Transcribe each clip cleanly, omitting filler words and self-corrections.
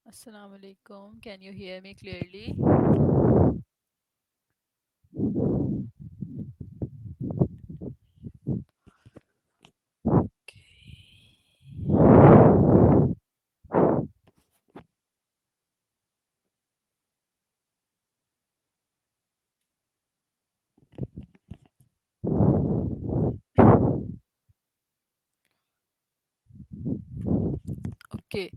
Assalamu alaikum. Can you hear me clearly? Okay.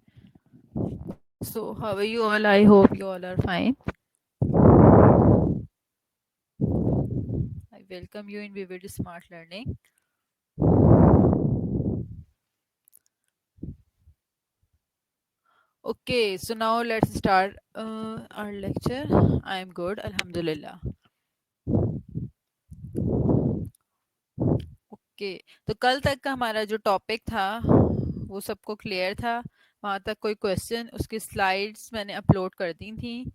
So, how are you all? I hope you all are fine. I welcome you in Vivid Smart Learning. Okay, so now let's start our lecture. I am good, Alhamdulillah. Okay, तो कल तक का हमारा जो topic था वो सबको clear था? वहाँ तक कोई क्वेश्चन? उसकी स्लाइड्स मैंने अपलोड कर दी थी।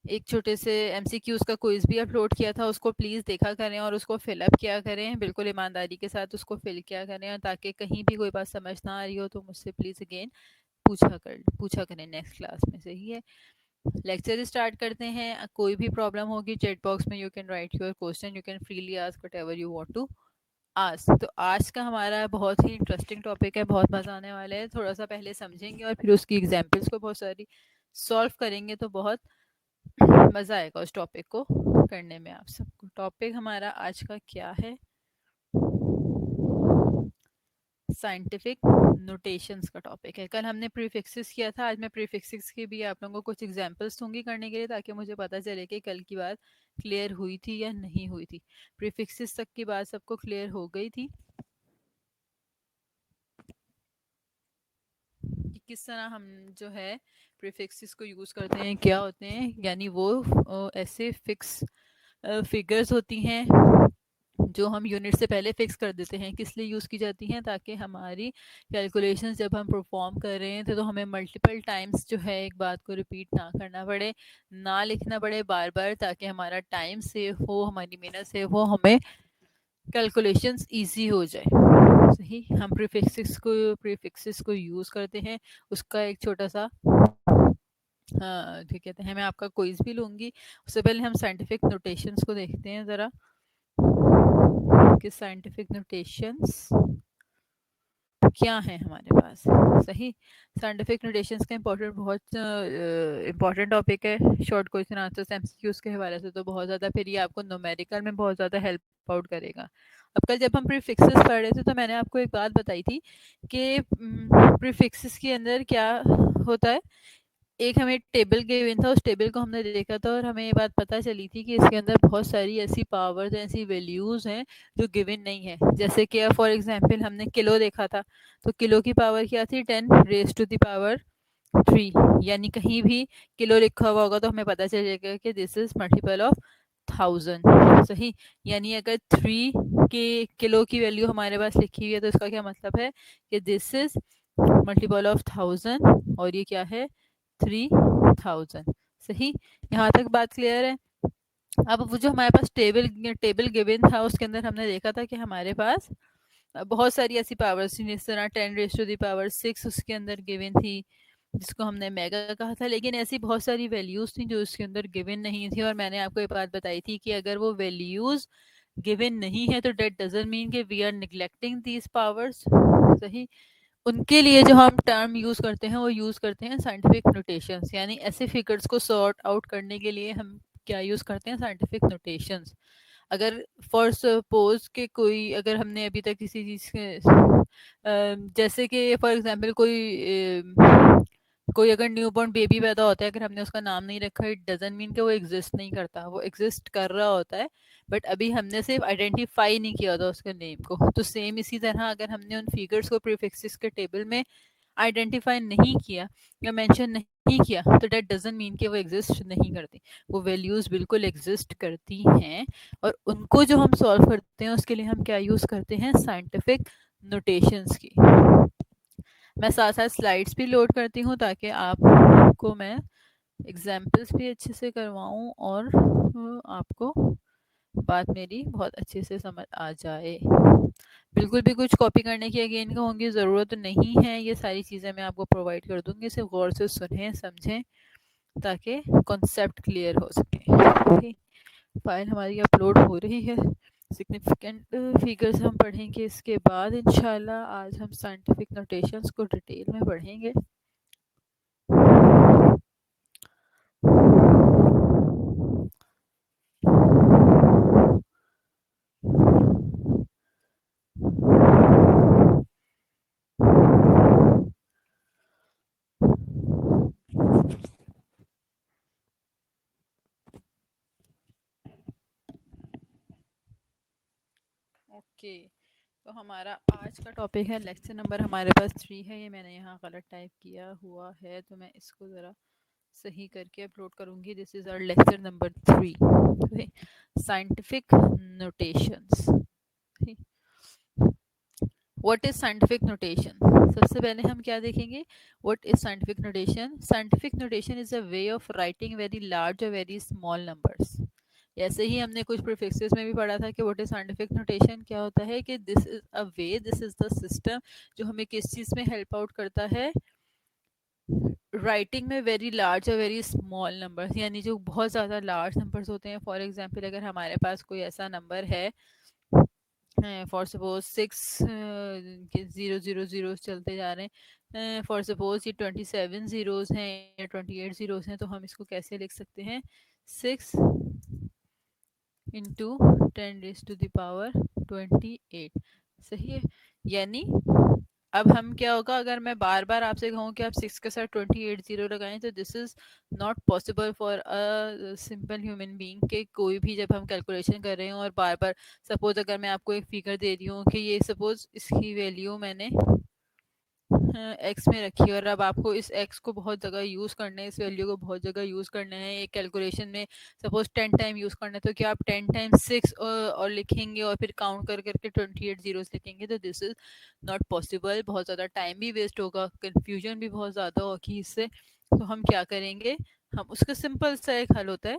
एक छोटे से एमसीक्यूज का क्विज भी अपलोड किया था, उसको प्लीज़ देखा करें और उसको फिलअप किया करें, बिल्कुल ईमानदारी के साथ उसको फिल किया करें, और ताकि कहीं भी कोई बात समझ ना आ रही हो तो मुझसे प्लीज़ अगेन पूछा करें नेक्स्ट क्लास में। सही है, लेक्चर स्टार्ट करते हैं। कोई भी प्रॉब्लम होगी चैट बॉक्स में you can write your question, you can freely ask whatever you want to आज। तो आज का हमारा बहुत ही इंटरेस्टिंग टॉपिक है, बहुत मज़ा आने वाला है। थोड़ा सा पहले समझेंगे और फिर उसकी एग्जांपल्स को बहुत सारी सॉल्व करेंगे, तो बहुत मज़ा आएगा उस टॉपिक को करने में आप सबको। टॉपिक हमारा आज का क्या है? साइंटिफिक नोटेशंस का टॉपिक है। कल हमने प्रीफिक्सेस किया था, आज मैं प्रीफिक्सेस की भी आप लोगों को कुछ एग्जांपल्स दूंगी करने के लिए, ताकि मुझे पता चले कि कल की बात क्लियर हुई थी या नहीं हुई थी। प्रीफिक्सेस तक की बात सबको क्लियर हो गई थी कि किस तरह हम जो है प्रीफिक्सेस को यूज़ करते हैं, क्या होते हैं। यानी वो ऐसे फिक्स फिगर्स होती हैं जो हम यूनिट से पहले फिक्स कर देते हैं। किस लिए यूज़ की जाती हैं? ताकि हमारी कैलकुलेशंस जब हम परफॉर्म कर रहे हैं तो हमें मल्टीपल टाइम्स जो है एक बात को रिपीट ना करना पड़े, ना लिखना पड़े बार बार, ताकि हमारा टाइम सेव हो, हमारी मेहनत सेव हो, हमें कैलकुलेशंस इजी हो जाए। सही, हम प्रीफिक्सेस को यूज़ करते हैं। उसका एक छोटा सा हाँ ठीक कहते हैं, मैं आपका क्विज भी लूँगी। उससे पहले हम साइंटिफिक नोटेशंस को देखते हैं ज़रा कि साइंटिफिक नोटेशंस क्या है हमारे पास। सही, साइंटिफिक नोटेशंस का इम्पोर्टेंट बहुत इम्पोर्टेंट टॉपिक है। शॉर्ट क्वेश्चन आंसर्स एमसीक्यूज के हवाले से तो बहुत ज़्यादा, फिर ये आपको न्यूमेरिकल में बहुत ज़्यादा हेल्प आउट करेगा। अब कल जब हम प्रीफिक्सेस पढ़ रहे थे तो मैंने आपको एक बात बताई थी कि प्रीफिक्सेस के अंदर क्या होता है। एक हमें टेबल गिवन था, उस टेबल को हमने देखा था और हमें ये बात पता चली थी कि इसके अंदर बहुत सारी ऐसी पावर्स, ऐसी वैल्यूज़ हैं जो गिवन नहीं है। जैसे कि फॉर एग्जांपल हमने किलो देखा था, तो किलो की पावर क्या थी? 10 रेज़ टू द पावर 3। यानी कहीं भी किलो लिखा हुआ होगा तो हमें पता चलेगा कि दिस इज़ मल्टीपल ऑफ 1000। सही, यानी अगर 3 के किलो की वैल्यू हमारे पास लिखी हुई है तो इसका क्या मतलब है कि दिस इज़ मल्टीपल ऑफ 1000, और ये क्या है? 3000। सही, यहाँ तक बात क्लियर है? अब वो जो हमारे पास टेबल टेबल गिवन था उसके अंदर हमने देखा था कि हमारे पास बहुत सारी ऐसी पावर्स थी, जिस तरह 10 रेज़ टू द पावर 6 उसके अंदर गिवन थी, जिसको हमने मेगा कहा था। लेकिन ऐसी बहुत सारी वैल्यूज़ थी जो उसके अंदर गिवन नहीं थी, और मैंने आपको ये बात बताई थी कि अगर वो वैल्यूज़ गिवन नहीं है तो डेट डजंट मीन कि we are neglecting these powers. सही, उनके लिए जो हम टर्म यूज़ करते हैं वो यूज़ करते हैं साइंटिफिक नोटेशंस। यानी ऐसे फिगर्स को सॉर्ट आउट करने के लिए हम क्या यूज़ करते हैं? Scientific notations. अगर फॉर सपोज कि कोई, अगर हमने अभी तक किसी चीज़ के जैसे कि फॉर एग्जांपल कोई अगर न्यूबॉर्न बेबी पैदा होता है, अगर हमने उसका नाम नहीं रखा, इट डजंट मीन कि वो एग्जिस्ट नहीं करता, वो एग्जिस्ट कर रहा होता है, बट अभी हमने सिर्फ आइडेंटिफाई नहीं किया था उसके नेम को। तो सेम इसी तरह अगर हमने उन फिगर्स को प्रीफिक्सेस के टेबल में आइडेंटिफाई नहीं किया या मेंशन नहीं किया, तो दैट डजंट मीन कि वो एग्जिस्ट नहीं करती। वो वैल्यूज़ बिल्कुल एग्जिस्ट करती हैं, और उनको जो हम सॉल्व करते हैं उसके लिए हम क्या यूज़ करते हैं? साइंटिफिक नोटेशंस की। मैं साथ साथ स्लाइड्स भी लोड करती हूँ ताकि आपको मैं एग्जाम्पल्स भी अच्छे से करवाऊँ और आपको बात मेरी बहुत अच्छे से समझ आ जाए। बिल्कुल भी कुछ कॉपी करने की अगेन कहूँगी ज़रूरत नहीं है, ये सारी चीज़ें मैं आपको प्रोवाइड कर दूँगी, सिर्फ गौर से सुनें समझें ताकि कॉन्सेप्ट क्लियर हो सके। फाइल हमारी अपलोड हो रही है। सिग्निफिकेंट फिगर्स हम पढ़ेंगे इसके बाद इंशाल्लाह। आज हम साइंटिफिक नोटेशंस को डिटेल में पढ़ेंगे। ओके, तो हमारा आज का टॉपिक है, लेक्चर नंबर हमारे पास 3 है। ये मैंने यहाँ गलत टाइप किया हुआ है तो मैं इसको ज़रा सही करके अपलोड करूँगी। This is our lecture number 3, scientific notations. What is scientific notation? सबसे पहले हम क्या देखेंगे, what is scientific notation? Scientific notation is a way of writing very large और वेरी स्मॉल नंबर्स। ऐसे ही हमने कुछ प्रीफिक्सेस में भी पढ़ा था कि व्हाट इज साइंटिफिक नोटेशन क्या होता है, कि this is a way, this is the system जो हमें किस चीज़ में हेल्प आउट करता है, राइटिंग में वेरी लार्ज और वेरी स्मॉल नंबर्स, यानी जो बहुत ज़्यादा लार्ज नंबर्स होते हैं। फॉर एग्जांपल अगर हमारे पास कोई ऐसा नंबर है, फॉर सपोज 6 0 0 0 चलते जा रहे हैं, फॉर सपोज ये 27 ज़ीरोज़ हैं या 28 ज़ीरोज़ हैं, तो हम इसको कैसे लिख सकते हैं, 6 इंटू 10⁻28। सही है। यानी अब हम क्या होगा, अगर मैं बार बार आपसे कहूँ कि आप 6 के साथ 28 ज़ीरो लगाएं, तो this is not possible for a simple human being के कोई भी, जब हम कैलकुलेशन कर रहे हो और बार बार, सपोज अगर मैं आपको एक फिगर दे रही हूँ कि ये सपोज इसकी वैल्यू मैंने एक्स में रखी है, और अब आपको इस एक्स को बहुत जगह यूज़ करना है, इस वैल्यू को बहुत जगह यूज़ करना है एक कैलकुलेशन में, सपोज 10 टाइम यूज़ करना है, तो क्या आप 10 टाइम 6 और लिखेंगे और फिर काउंट कर करके 28 ज़ीरोस लिखेंगे? तो दिस इज़ नॉट पॉसिबल। बहुत ज़्यादा टाइम भी वेस्ट होगा, कन्फ्यूजन भी बहुत ज़्यादा होगी इससे। तो हम क्या करेंगे, हम उसका सिंपल सा एक हल होता है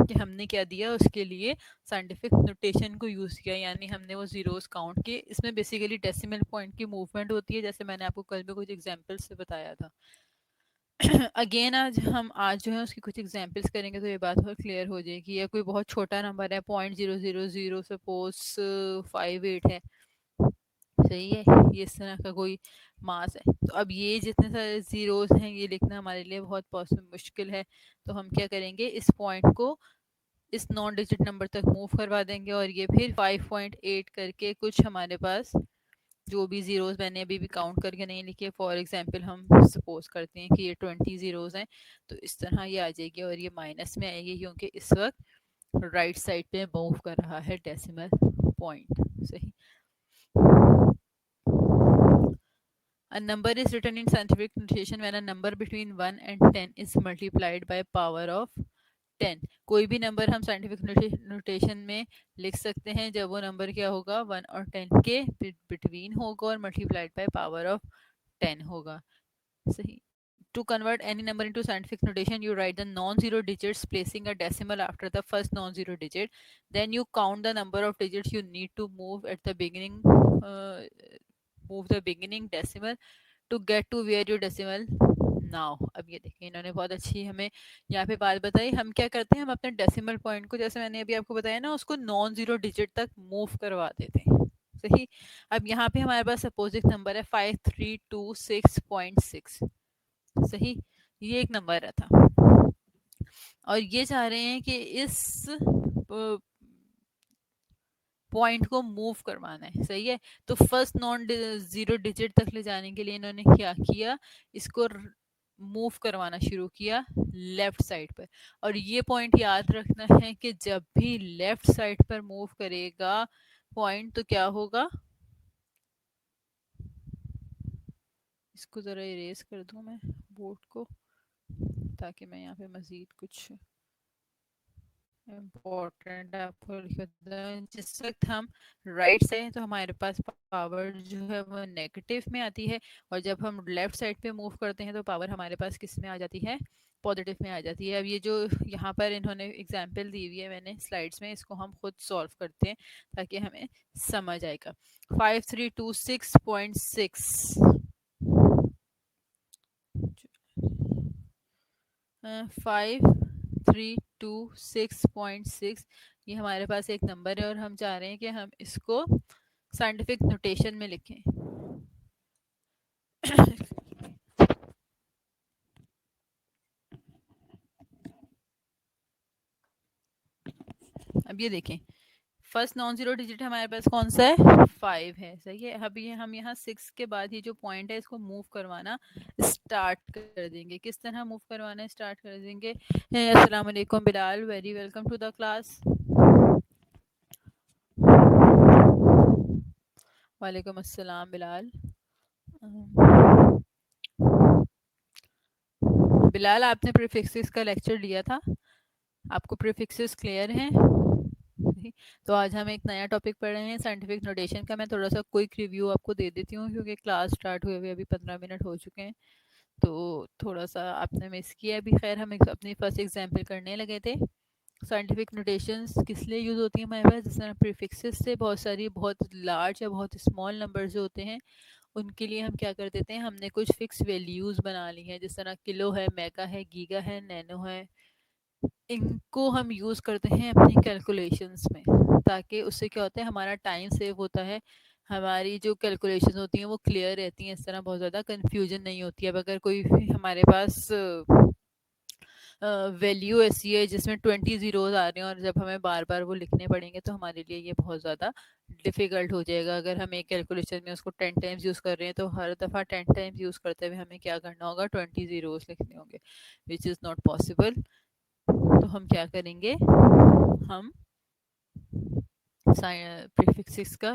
कि हमने क्या दिया, उसके लिए साइंटिफिक नोटेशन को यूज़ किया, यानी हमने वो ज़ीरोस काउंट किए। इसमें बेसिकली डेसिमल पॉइंट की मूवमेंट होती है, जैसे मैंने आपको कल में कुछ एग्जांपल से बताया था। अगेन आज जो है उसकी कुछ एग्जांपल्स करेंगे तो ये बात और क्लियर हो जाएगी। या कोई बहुत छोटा नंबर है, 0.000 सपोज 58 है, सही है, ये इस तरह का कोई मास है। तो अब ये जितने सारे ज़ीरोस हैं ये लिखना हमारे लिए बहुत मुश्किल है। तो हम क्या करेंगे, इस पॉइंट को इस नॉन डिजिट नंबर तक मूव करवा देंगे, और ये फिर 5.8 करके कुछ हमारे पास जो भी ज़ीरोज़ मैंने अभी भी काउंट करके नहीं लिखे, फॉर एग्जांपल हम सपोज करते हैं कि ये 20 ज़ीरोज़ हैं, तो इस तरह ये आ जाएगी और ये माइनस में आएगी, क्योंकि इस वक्त राइट साइड पे मूव कर रहा है डेसिमल पॉइंट। सही। A number is written in scientific notation when a number between 1 and 10 is multiplied by power of 10। कोई भी नंबर हम साइंटिफिक नोटेशन में लिख सकते हैं जब वो नंबर क्या होगा, 1 और 10 के बिटवीन होगा और मल्टीप्लाइड बाय पावर ऑफ 10 होगा। सही। To convert any number into scientific notation, you write the non-zero digits, placing a decimal after the first non-zero digit. Then you count the number of digits you need to move at the beginning, move the beginning decimal to get to where your decimal now। अब ये देखिए, इन्होंने बहुत अच्छी हमें यहाँ पे बात बताई। हम क्या करते हैं, हम अपने डेसिमल पॉइंट को, जैसे मैंने अभी आपको बताया ना, उसको नॉन जीरो डिजिट तक मूव करवा देते हैं। सही। अब यहाँ पे हमारे पास सपोज एक नंबर है 5326.6। सही। ये एक नंबर था और ये चाह रहे हैं कि इस पॉइंट को मूव करवाना है। सही है। तो फर्स्ट नॉन जीरो डिजिट तक ले जाने के लिए इन्होंने क्या किया, इसको मूव करवाना शुरू किया लेफ्ट साइड पर। और ये पॉइंट याद रखना है कि जब भी लेफ्ट साइड पर मूव करेगा पॉइंट, तो क्या होगा, इसको ज़रा इरेज कर दूं मैं बोर्ड को, ताकि मैं यहाँ पे मज़ीद कुछ इम्पोर्टेंट आपको लिख देता हूँ। जिस वक्त हम राइट से हैं तो हमारे पास पावर जो है वो नेगेटिव में आती है, और जब हम लेफ्ट साइड पे मूव करते हैं तो पावर हमारे पास किस में आ जाती है, पॉजिटिव में आ जाती है। अब ये जो यहाँ पर इन्होंने एग्जाम्पल दी हुई है मैंने स्लाइड्स में, इसको हम खुद सॉल्व करते हैं ताकि हमें समझ आएगा। 5326.6 5326.6 ये हमारे पास एक नंबर है और हम चाह रहे हैं कि हम इसको साइंटिफिक नोटेशन में लिखें। अब ये देखें, फर्स्ट नॉन जीरो डिजिट हमारे पास कौन सा है, 5 है, सही है। अब ये हम यहाँ 6 के बाद ये जो पॉइंट है इसको मूव करवाना स्टार्ट कर देंगे। किस तरह मूव करवाना स्टार्ट कर देंगे? अस्सलाम वालेकुम Bilal, very welcome to the class. वालेकुम अस्सलाम बिलाल। बिलाल आपने प्रीफिक्सेस का लेक्चर लिया था, आपको प्रीफिक्सेस क्लियर हैं? तो आज हम एक नया टॉपिक पढ़ रहे हैं साइंटिफिक नोटेशन का। मैं थोड़ा सा क्विक रिव्यू आपको दे देती हूँ क्योंकि क्लास स्टार्ट हुए हुए अभी 15 मिनट हो चुके हैं, तो थोड़ा सा आपने मिस किया। अभी खैर हम अपनी फर्स्ट एग्जाम्पल करने लगे थे। साइंटिफिक नोटेशंस किस लिए यूज़ होती है हमारे पास? जिस तरह प्रीफिक्सेस से बहुत सारी बहुत लार्ज या बहुत स्मॉल नंबर जो होते हैं उनके लिए हम क्या कर देते हैं, हमने कुछ फिक्स वैल्यूज़ बना ली हैं, जिस तरह किलो है, मेगा है, गीगा है, नैनो है। इनको हम यूज़ करते हैं अपनी कैलकुलेशंस में, ताकि उससे क्या होता है, हमारा टाइम सेव होता है, हमारी जो कैलकुलेशंस होती हैं वो क्लियर रहती हैं, इस तरह बहुत ज़्यादा कन्फ्यूजन नहीं होती है। अब अगर कोई हमारे पास वैल्यू ऐसी है जिसमें 20 ज़ीरोज़ आ रहे हैं और जब हमें बार बार वो लिखने पड़ेंगे तो हमारे लिए ये बहुत ज़्यादा डिफ़िकल्ट हो जाएगा। अगर हम एक कैलकुलेशन में उसको 10 टाइम्स यूज़ कर रहे हैं तो हर दफ़ा 10 टाइम्स यूज़ करते हुए हमें क्या करना होगा, 20 ज़ीरोज़ लिखने होंगे, विच इज़ नॉट पॉसिबल। तो हम क्या करेंगे, हम प्रीफिक्सेस का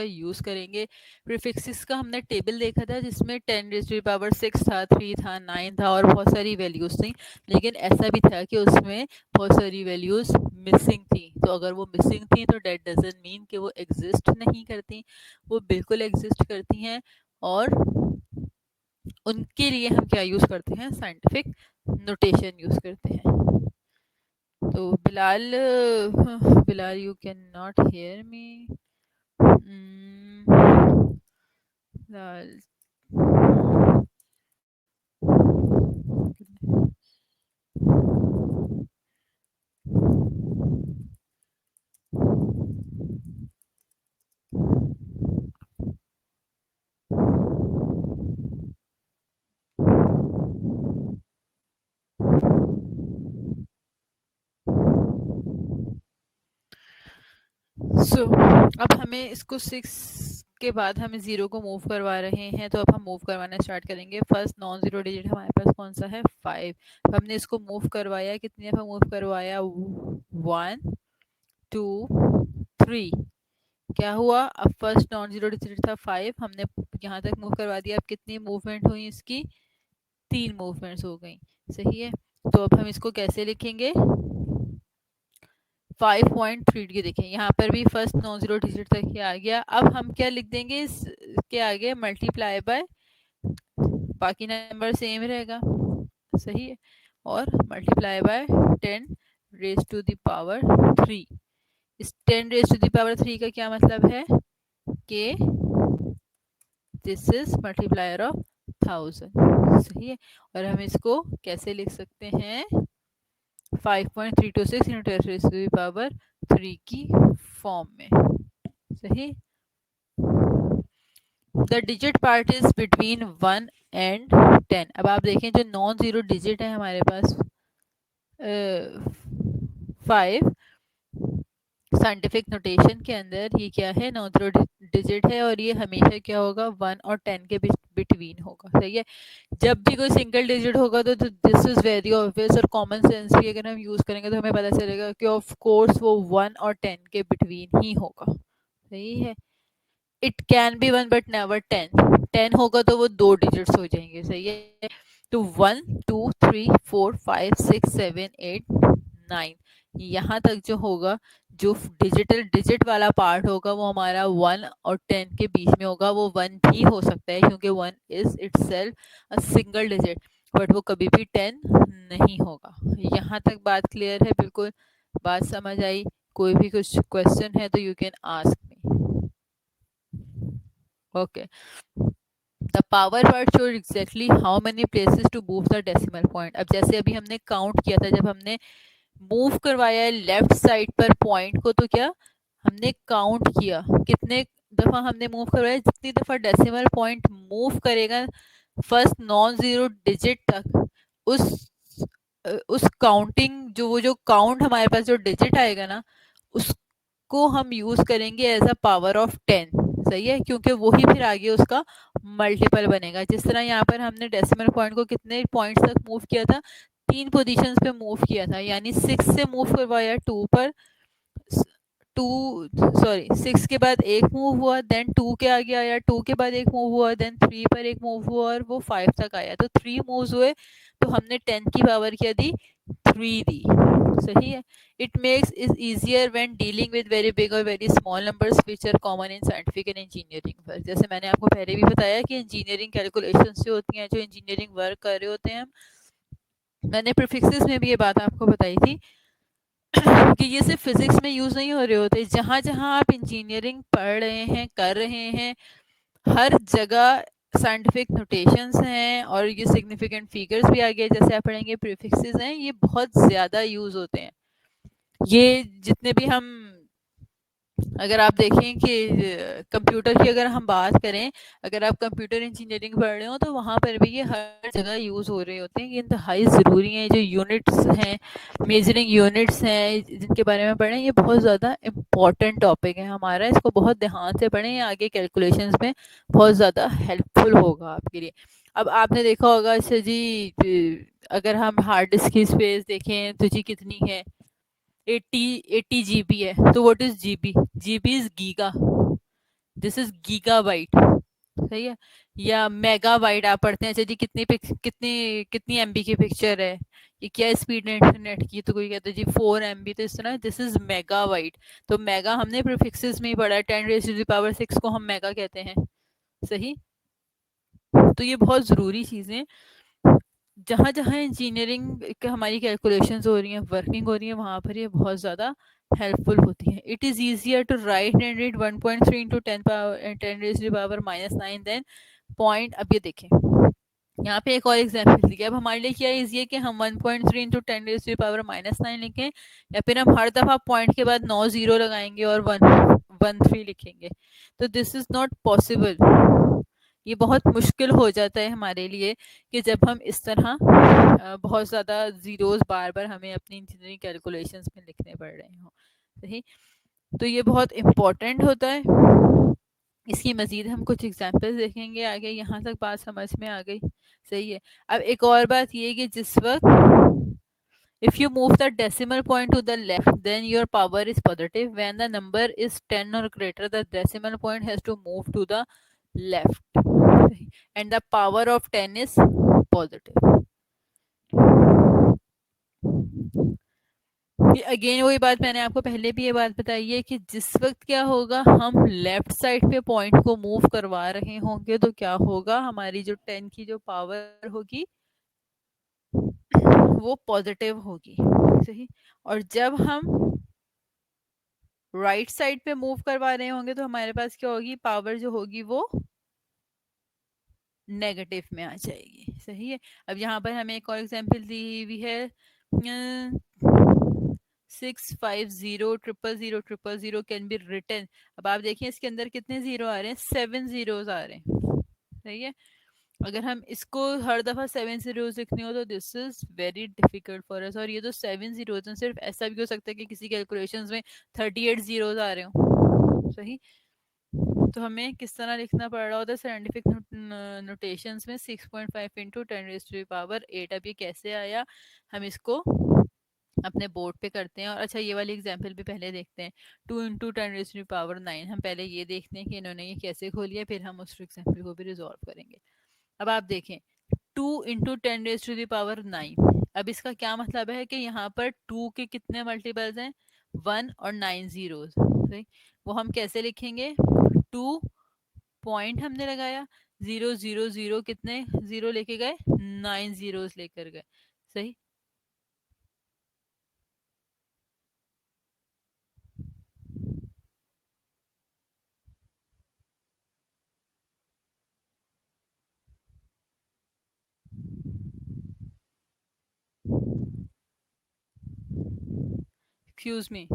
यूज़ करेंगे। प्रीफिक्सेस का हमने टेबल देखा था जिसमें 10⁻6 था, 3 था, 9 था और बहुत सारी वैल्यूज़ थी, लेकिन ऐसा भी था कि उसमें बहुत सारी वैल्यूज़ मिसिंग थी। तो अगर वो मिसिंग थी तो डेट डजंट मीन कि वो एग्जिस्ट नहीं करती, वो बिल्कुल एग्जिस्ट करती हैं, और उनके लिए हम क्या यूज़ करते हैं, साइंटिफिक नोटेशन यूज़ करते हैं। तो Bilal, Bilal you can not hear me. Bilal, so अब हमें इसको 6 के बाद हमें 0 को मूव करवा रहे हैं, तो अब हम मूव करवाना स्टार्ट करेंगे। फर्स्ट नॉन ज़ीरो डिजिट हमारे पास कौन सा है, 5। हमने इसको मूव करवाया, कितनी दफ़ा मूव करवाया, 1 2 3। क्या हुआ, अब फर्स्ट नॉन ज़ीरो डिजिट था 5, हमने यहाँ तक मूव करवा दिया। अब कितनी मूवमेंट हुई इसकी, 3 मूवमेंट्स हो गई, सही है। तो अब हम इसको कैसे लिखेंगे, 5.3 देखें, यहाँ पर भी फर्स्ट नॉन ज़ीरो डिजिट तक ही आ गया। अब हम क्या लिख देंगे इसके आगे, मल्टीप्लाई बाय, बाकी नंबर सेम रहेगा, सही है, और multiply by 10 raise to the power 3। इस 10 रेज टू द पावर 3 का क्या मतलब है कि दिस इज मल्टीप्लायर ऑफ 1000, सही है। और हम इसको कैसे लिख सकते हैं, 5.326 into 10 raise to the power 3 की फॉर्म में, सही। The digit part is between 1 and 10। अब आप देखें जो नॉन ज़ीरो डिजिट है हमारे पास 5, साइंटिफिक नोटेशन के अंदर ये क्या है, नॉन ज़ीरो डिजिट है, और ये हमेशा क्या होगा, 1 और 10 के बिटवीन होगा, सही है। जब भी कोई सिंगल डिजिट होगा तो दिस इज वेरी ऑब्वियस, और कॉमन सेंस भी अगर हम यूज़ करेंगे तो हमें पता चलेगा कि ऑफ कोर्स वो 1 और 10 के बिटवीन ही होगा, सही है। It can be 1 but never 10। 10 होगा तो वो 2 डिजिट्स हो जाएंगे, सही है। तो 1 2 3 4 5 6 7 8 9, यहाँ तक जो होगा, जो डिजिटल डिजिट वाला पार्ट होगा वो हमारा 1 और 10 के बीच में होगा। वो 1 भी हो सकता है क्योंकि 1 is itself a single digit, but वो कभी भी 10 नहीं होगा। यहाँ तक बात क्लियर है? बिल्कुल बात समझ आई? कोई भी कुछ क्वेश्चन है तो you can ask me. Okay, the power word show exactly how many places to move the decimal point. अब जैसे अभी हमने काउंट किया था, जब हमने मूव करवाया है लेफ्ट साइड पर पॉइंट को, तो क्या हमने काउंट किया कितने दफा हमने मूव करवाया, जितनी दफा डेसिमल पॉइंट मूव करेगा फर्स्ट नॉन जीरो डिजिट तक, उस उस काउंटिंग जो वो जो काउंट हमारे पास जो डिजिट आएगा ना, उसको हम यूज करेंगे एज अ पावर ऑफ 10। सही है, क्योंकि वही फिर आगे उसका मल्टीपल बनेगा। जिस तरह यहाँ पर हमने डेसिमल पॉइंट को कितने पॉइंट्स तक मूव किया था, 3 पोजीशंस पे मूव किया था, यानी 6 से मूव करवाया 2 पर, 6 के बाद एक मूव हुआ, देन 2 के आगे आया, 2 के बाद एक मूव हुआ, देन 3 पर एक मूव हुआ और वो 5 तक आया। तो 3 मूव्स हुए, तो हमने 10 की पावर क्या दी? 3 दी। सही है। It makes is easier when dealing with very big और very small numbers which are common in scientific and engineering. जैसे मैंने आपको पहले भी बताया कि इंजीनियरिंग कैलकुलेशंस जो होती हैं, जो इंजीनियरिंग वर्क कर रहे होते हैं, मैंने प्रीफिक्सेस में भी ये बात आपको बताई थी कि ये सिर्फ फिजिक्स में यूज नहीं हो रहे होते। जहां जहां आप इंजीनियरिंग पढ़ रहे हैं, कर रहे हैं, हर जगह साइंटिफिक नोटेशंस हैं और ये सिग्निफिकेंट फिगर्स भी आ गए। जैसे आप पढ़ेंगे प्रीफिक्सेस हैं, ये बहुत ज्यादा यूज होते हैं। ये जितने भी हम, अगर आप देखें कि कंप्यूटर की अगर हम बात करें, अगर आप कंप्यूटर इंजीनियरिंग पढ़ रहे हो तो वहाँ पर भी ये हर जगह यूज़ हो रहे होते हैं। ये इंतहाई ज़रूरी हैं। जो यूनिट्स हैं, मेजरिंग यूनिट्स हैं, जिनके बारे में पढ़ें, ये बहुत ज़्यादा इम्पॉर्टेंट टॉपिक है हमारा। इसको बहुत ध्यान से पढ़ें, आगे कैलकुलेशंस में बहुत ज़्यादा हेल्पफुल होगा आपके लिए। अब आपने देखा होगा, अच्छा जी, अगर हम हार्ड डिस्क की स्पेस देखें तो जी कितनी है? 80 जीबी है। तो what is GB? GB is giga, this is gigabyte. सही है। या मेगाबाइट आप पढ़ते हैं, अच्छा जी कितनी कितनी कितनी एमबी की पिक्चर है, ये क्या स्पीड है इंटरनेट की? तो कोई कहता है जी 4 MB। तो इस तरह दिस इज मेगाबाइट। तो मेगा हमने प्रीफिक्सेस में ही पढ़ा है, 10⁻⁶ को हम मेगा कहते हैं। सही। तो ये बहुत ज़रूरी चीज़ें, जहाँ जहाँ इंजीनियरिंग हमारी कैलकुलेशंस हो रही हैं, वर्किंग हो रही है, वहाँ पर ये बहुत ज़्यादा हेल्पफुल होती है। It is easier to write and read 1.3 into 10⁻⁹ then point. अब ये देखें, यहाँ पे एक और एग्जाम्पल दिया। अब हमारे लिए क्या इजी है कि हम 1.3 इंटू 10⁻⁹ लिखें, या फिर हम हर दफ़ा पॉइंट के बाद 9 जीरो लगाएंगे और 113 लिखेंगे। तो दिस इज़ नॉट पॉसिबल। ये बहुत मुश्किल हो जाता है हमारे लिए कि जब हम इस तरह बहुत ज़्यादा ज़ीरोज़ बार बार हमें अपनी इंजीनियरिंग कैलकुलेशंस में लिखने पड़ रहे हों। सही। तो ये बहुत इम्पोर्टेंट होता है। इसकी मज़ीद हम कुछ एग्जांपल्स देखेंगे आगे। यहाँ तक बात समझ में आ गई? सही है। अब एक और बात ये कि जिस वक्त if you move the decimal point to the left, then your power is positive. When the number is 10 or greater, the decimal point has to move to the left, and the power of 10 is positive. ये again वही बात, मैंने आपको पहले भी ये बात बताई है कि जिस वक्त क्या होगा, हम लेफ्ट साइड पे पॉइंट को मूव करवा रहे होंगे तो क्या होगा, हमारी जो 10 की जो पावर होगी वो पॉजिटिव होगी। सही। और जब हम राइट साइड पे मूव करवा रहे होंगे तो हमारे पास क्या होगी, पावर जो होगी वो नेगेटिव में आ जाएगी। सही है। अब यहाँ पर हमें एक और एग्जांपल दी हुई है, 650000000 कैन बी रिटन। अब आप देखिए इसके अंदर कितने जीरो आ रहे हैं, 7 जीरोज आ रहे हैं। सही है। अगर हम इसको हर दफा 7 जीरोज लिखने हो तो this is very difficult for us. और ये तो 7 जीरोज हैं, सिर्फ ऐसा भी हो सकता है कि किसी कैलकुलेशंस में 38 जीरोज आ रहे हो। सही। तो हमें किस तरह लिखना पड़ रहा होता है साइंटिफिक नोटेशंस में, 6.5 इंटू 10⁸8। अब ये कैसे आया, हम इसको अपने बोर्ड पे करते हैं। और अच्छा, ये वाली एग्जांपल भी पहले देखते हैं, 2 इंटू 10⁹9। हम पहले ये देखते हैं कि इन्होंने ये कैसे खोली है, फिर हम उस एग्जांपल को भी रिजॉल्व करेंगे। अब आप देखें, 2 इंटू 10⁹9, अब इसका क्या मतलब है कि यहाँ पर 2 के कितने मल्टीपल्स हैं, 1 और 9 जीरोस, सही। वो हम कैसे लिखेंगे, 2 पॉइंट हमने लगाया, 0 0 0 कितने जीरो लेके गए, 9 जीरोस लेकर गए, सही। Excuse me.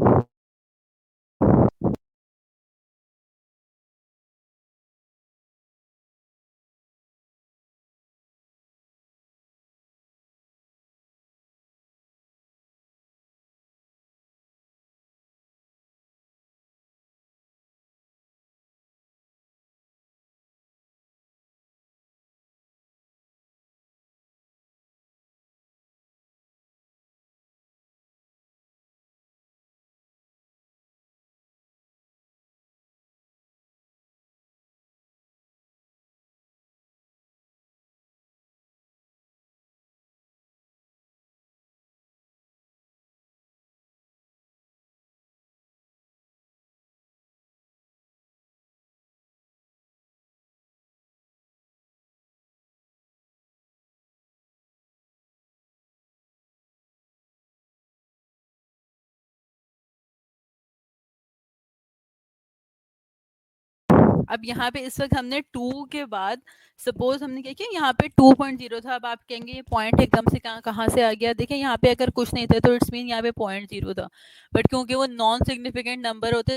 अब यहाँ पे इस वक्त हमने 2 के बाद सपोज हमने क्या किया, यहाँ पे 2.0 था। अब आप कहेंगे ये पॉइंट एकदम से कहाँ कहाँ से आ गया। देखिए यहाँ पे अगर कुछ नहीं था तो इट्स मीन यहाँ पे 0.0 था, बट क्योंकि वो नॉन सिग्निफिकेंट नंबर होते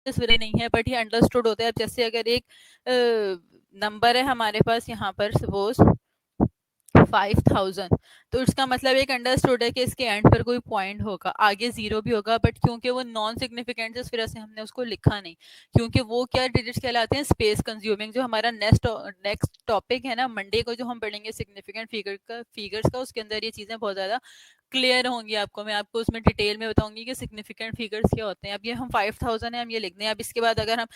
इस वजह नहीं है, बट ये अंडरस्टूड होता है। अब जैसे अगर एक नंबर है हमारे पास यहाँ पर सपोज 5000, तो इसका मतलब एक अंडरस्टूड है कि इसके एंड पर कोई पॉइंट होगा, आगे जीरो भी होगा, बट क्योंकि वो नॉन सिग्निफिकेंट है इस वजह से हमने उसको लिखा नहीं, क्योंकि वो क्या डिजिट्स कहलाते हैं, स्पेस कंज्यूमिंग। जो हमारा नेक्स्ट टॉपिक है ना मंडे को, जो हम पढ़ेंगे सिग्निफिकेंट फिगर्स का, उसके अंदर ये चीजें बहुत ज्यादा क्लियर होंगी आपको। मैं आपको उसमें डिटेल में बताऊंगी कि सिग्निफिकेंट फिगर्स क्या होते हैं। अब ये हम 5000 है, हम ये लिख दें। अब इसके बाद अगर हम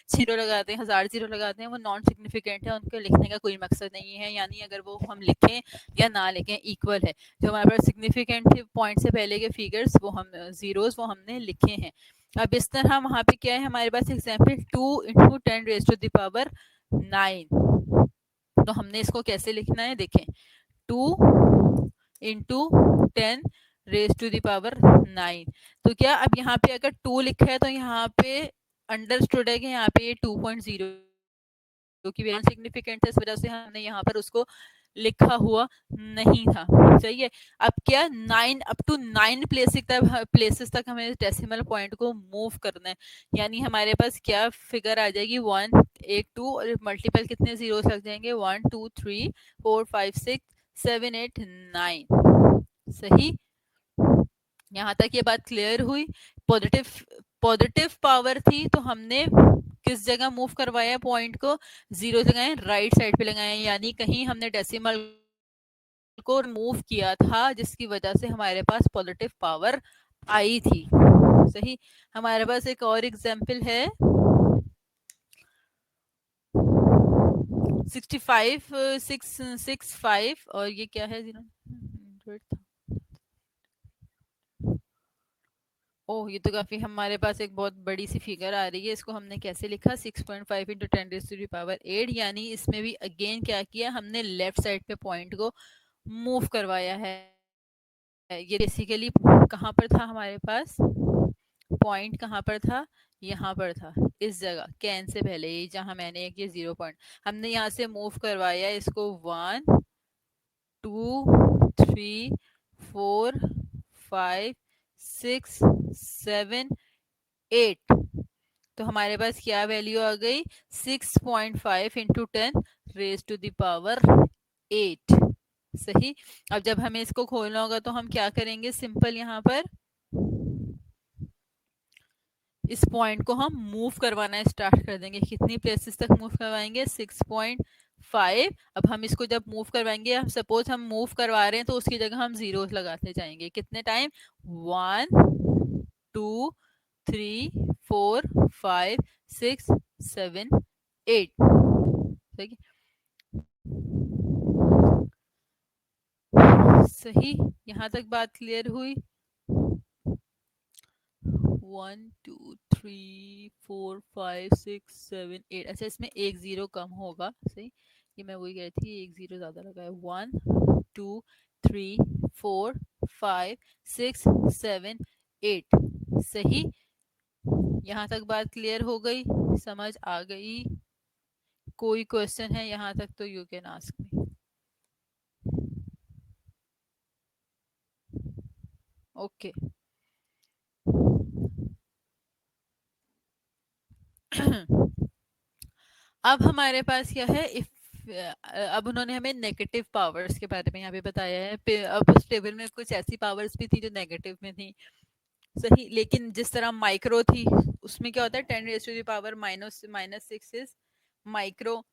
जीरो लगाते हैं, 1000 जीरो लगाते हैं, वो नॉन सिग्निफिकेंट है, उनको लिखने का कोई मकसद नहीं है। यानी अगर वो हम लिखें या ना लिखें इक्वल है। जो हमारे पास सिग्निफिकेंट थे पॉइंट से पहले के फिगर्स, वो हम जीरोस वो हमने लिखे हैं। अब इस तरह वहां पे क्या है हमारे पास एग्जाम्पल, 2 × 10⁻⁹ तो हमने इसको कैसे लिखना है, देखें, 2 × 10⁻⁹ तो क्या अब यहाँ पे अगर 2 लिखा है तो यहाँ पे अंडरस्टूड है कि यहाँ पे ये 2.0 की वैल्यू सिग्निफिकेंट है, इस वजह से हमने यहाँ पर उसको लिखा हुआ नहीं था, सही है। अब क्या 9 अप टू 9 प्लेसेस तक हमें डेसिमल पॉइंट को मूव करना है। यानी हमारे पास क्या फिगर आ जाएगी, 1 8 2 और मल्टीपल कितने जीरो लग जाएंगे, 1 2 3 4 5 6 7 8 9, सही। यहाँ तक ये बात क्लियर हुई। पॉजिटिव पॉजिटिव पावर थी तो हमने किस जगह मूव करवाया पॉइंट को, जीरो लगाए, राइट साइड पे लगाए, यानी कहीं हमने डेसिमल को मूव किया था जिसकी वजह से हमारे पास पॉजिटिव पावर आई थी, सही। हमारे पास एक और एग्जाम्पल है, 65 और ये क्या है, 0 ओह, ये तो काफी हमारे पास एक बहुत बड़ी सी फिगर आ रही है। इसको हमने कैसे लिखा, 6.5 इंटू 10⁻⁸ यानी इसमें भी अगेन क्या किया हमने, लेफ्ट साइड पे पॉइंट को मूव करवाया है। ये बेसिकली कहाँ पर था हमारे पास, पॉइंट कहाँ पर था, यहाँ पर था, इस जगह कैन से पहले ही, जहां मैंने एक ये 0 पॉइंट हमने यहाँ से मूव करवाया इसको, 1 2 3 4 5 6 7 8, तो हमारे पास क्या वैल्यू आ गई, 6.5 इंटू 10⁻⁸ सही। अब जब हमें इसको खोलना होगा तो हम क्या करेंगे, सिंपल यहाँ पर इस पॉइंट को हम मूव करवाना स्टार्ट कर देंगे। कितनी प्लेसेस तक मूव करवाएंगे, 6.5। अब हम इसको जब मूव करवाएंगे, हम सपोज हम मूव करवा रहे हैं तो उसकी जगह हम जीरो लगाते जाएंगे। कितने टाइम, 1 2 3 4 5 6 7 8, ठीक है। सही, यहाँ तक बात क्लियर हुई? 1 2 3 4 5 6 7 8, अच्छा इसमें एक ज़ीरो कम होगा, सही, ये मैं वही कह रही थी, एक ज़ीरो ज़्यादा लगा है। 1 2 3 4 5 6 7 8, सही, यहाँ तक बात क्लियर हो गई, समझ आ गई? कोई क्वेश्चन है यहाँ तक तो you can ask me. Okay. अब हमारे पास क्या है, इफ अब उन्होंने हमें नेगेटिव पावर्स के बारे में यहाँ पे बताया है। अब उस टेबल में कुछ ऐसी पावर्स भी थी जो नेगेटिव में थी, सही, लेकिन जिस तरह माइक्रो थी उसमें क्या होता है, 10 raise to the power minus minus 6 is micro.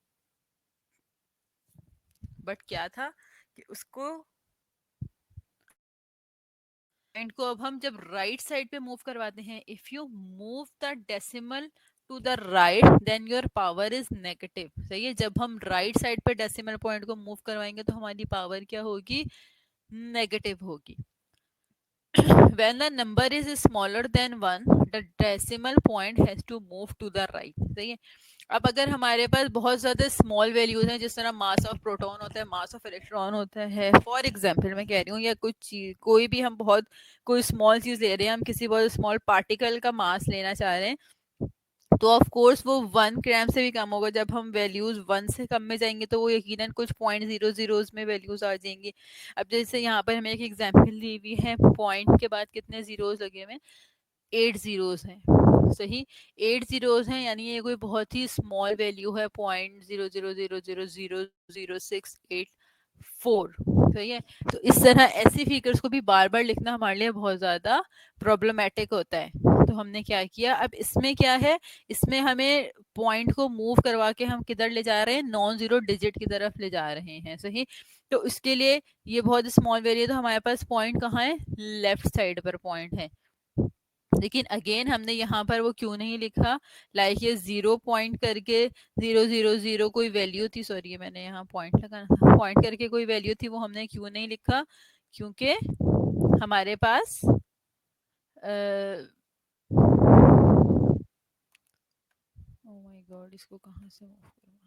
But क्या था कि उसको पॉइंट को अब हम जब राइट साइड पे मूव करवाते हैं, if you move the decimal to the right then your power is negative, सही है, जब हम राइट साइड पे डेसिमल पॉइंट को मूव करवाएंगे तो हमारी पावर क्या होगी, नेगेटिव होगी। when the number is smaller than 1 the decimal point has to move to the right, सही है। अब अगर हमारे पास बहुत ज्यादा स्मॉल वैल्यूज हैं, जिस तरह मास ऑफ प्रोटॉन होता है, मास ऑफ इलेक्ट्रॉन होता है, फॉर एग्जांपल मैं कह रही हूँ, या कुछ चीज कोई भी हम बहुत कोई स्मॉल चीज ले रहे हैं, हम किसी बहुत स्मॉल पार्टिकल का मास लेना चाह रहे हैं, तो ऑफ कोर्स वो 1 ग्राम से भी कम होगा। जब हम वैल्यूज 1 से कम में जाएंगे तो वो यकीनन कुछ पॉइंट जीरो जीरोज में वैल्यूज आ जाएंगी। अब जैसे यहाँ पर हमें एक एग्जांपल दी हुई है, पॉइंट के बाद कितने जीरोज लगे हुए हैं, 8 जीरोज हैं, सही, 8 जीरोज हैं, यानी ये कोई बहुत ही स्मॉल वैल्यू है, 0.00000684, सही है। तो इस तरह ऐसी फिगर्स को भी बार बार लिखना हमारे लिए बहुत ज्यादा प्रॉब्लमेटिक होता है। तो हमने क्या किया, अब इसमें क्या है, इसमें हमें पॉइंट को मूव करवा के हम किधर ले जा रहे हैं, नॉन जीरो डिजिट की तरफ ले जा रहे हैं, सही। तो इसके लिए ये बहुत स्मॉल वैल्यू, तो हमारे पास पॉइंट कहाँ है, लेफ्ट साइड पर पॉइंट है। लेकिन अगेन हमने यहाँ पर वो क्यों नहीं लिखा, लाइक ये 0 पॉइंट करके 000 कोई वैल्यू थी, सॉरी मैंने यहाँ पॉइंट लगाना था, पॉइंट करके कोई वैल्यू थी, वो हमने क्यों नहीं लिखा, क्योंकि हमारे पास ओ माय गॉड, इसको कहाँ से मूव करवाना,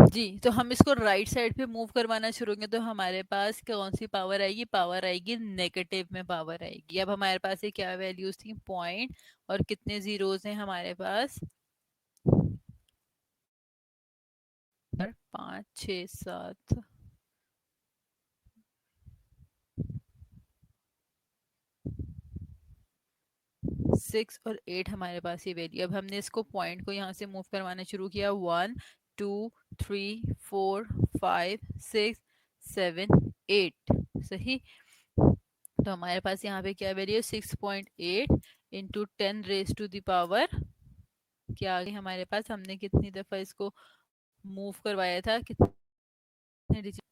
जी, तो हम इसको राइट साइड पे मूव करवाना शुरू करेंगे तो हमारे पास कौन सी पावर आएगी, पावर आएगी नेगेटिव में पावर आएगी। अब हमारे पास ये क्या वैल्यूज थी, पॉइंट, और कितने जीरोज हैं हमारे पास, 5 6 7 6 और 8 हमारे पास ये वैल्यू। अब हमने इसको पॉइंट को यहाँ से मूव करवाना शुरू किया, 1 2 3 4 5 6 7 8, सही। तो हमारे पास यहाँ पे क्या वैल्यू है, 6.8 into 10 raise to the power क्या आ गई हमारे पास, हमने कितनी दफा इसको मूव करवाया था, कितने डिजिट,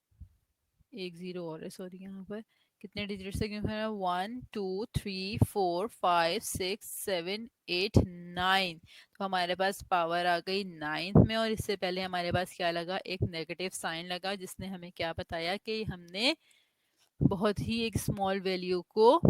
एक जीरो और है सॉरी, यहाँ पर कितने डिजिट से क्यों है, 1 2 3 4 5 6 7 8 9, तो हमारे पास पावर आ गई 9 में। और इससे पहले हमारे पास क्या लगा, एक नेगेटिव साइन लगा, जिसने हमें क्या बताया कि हमने बहुत ही एक स्मॉल वैल्यू को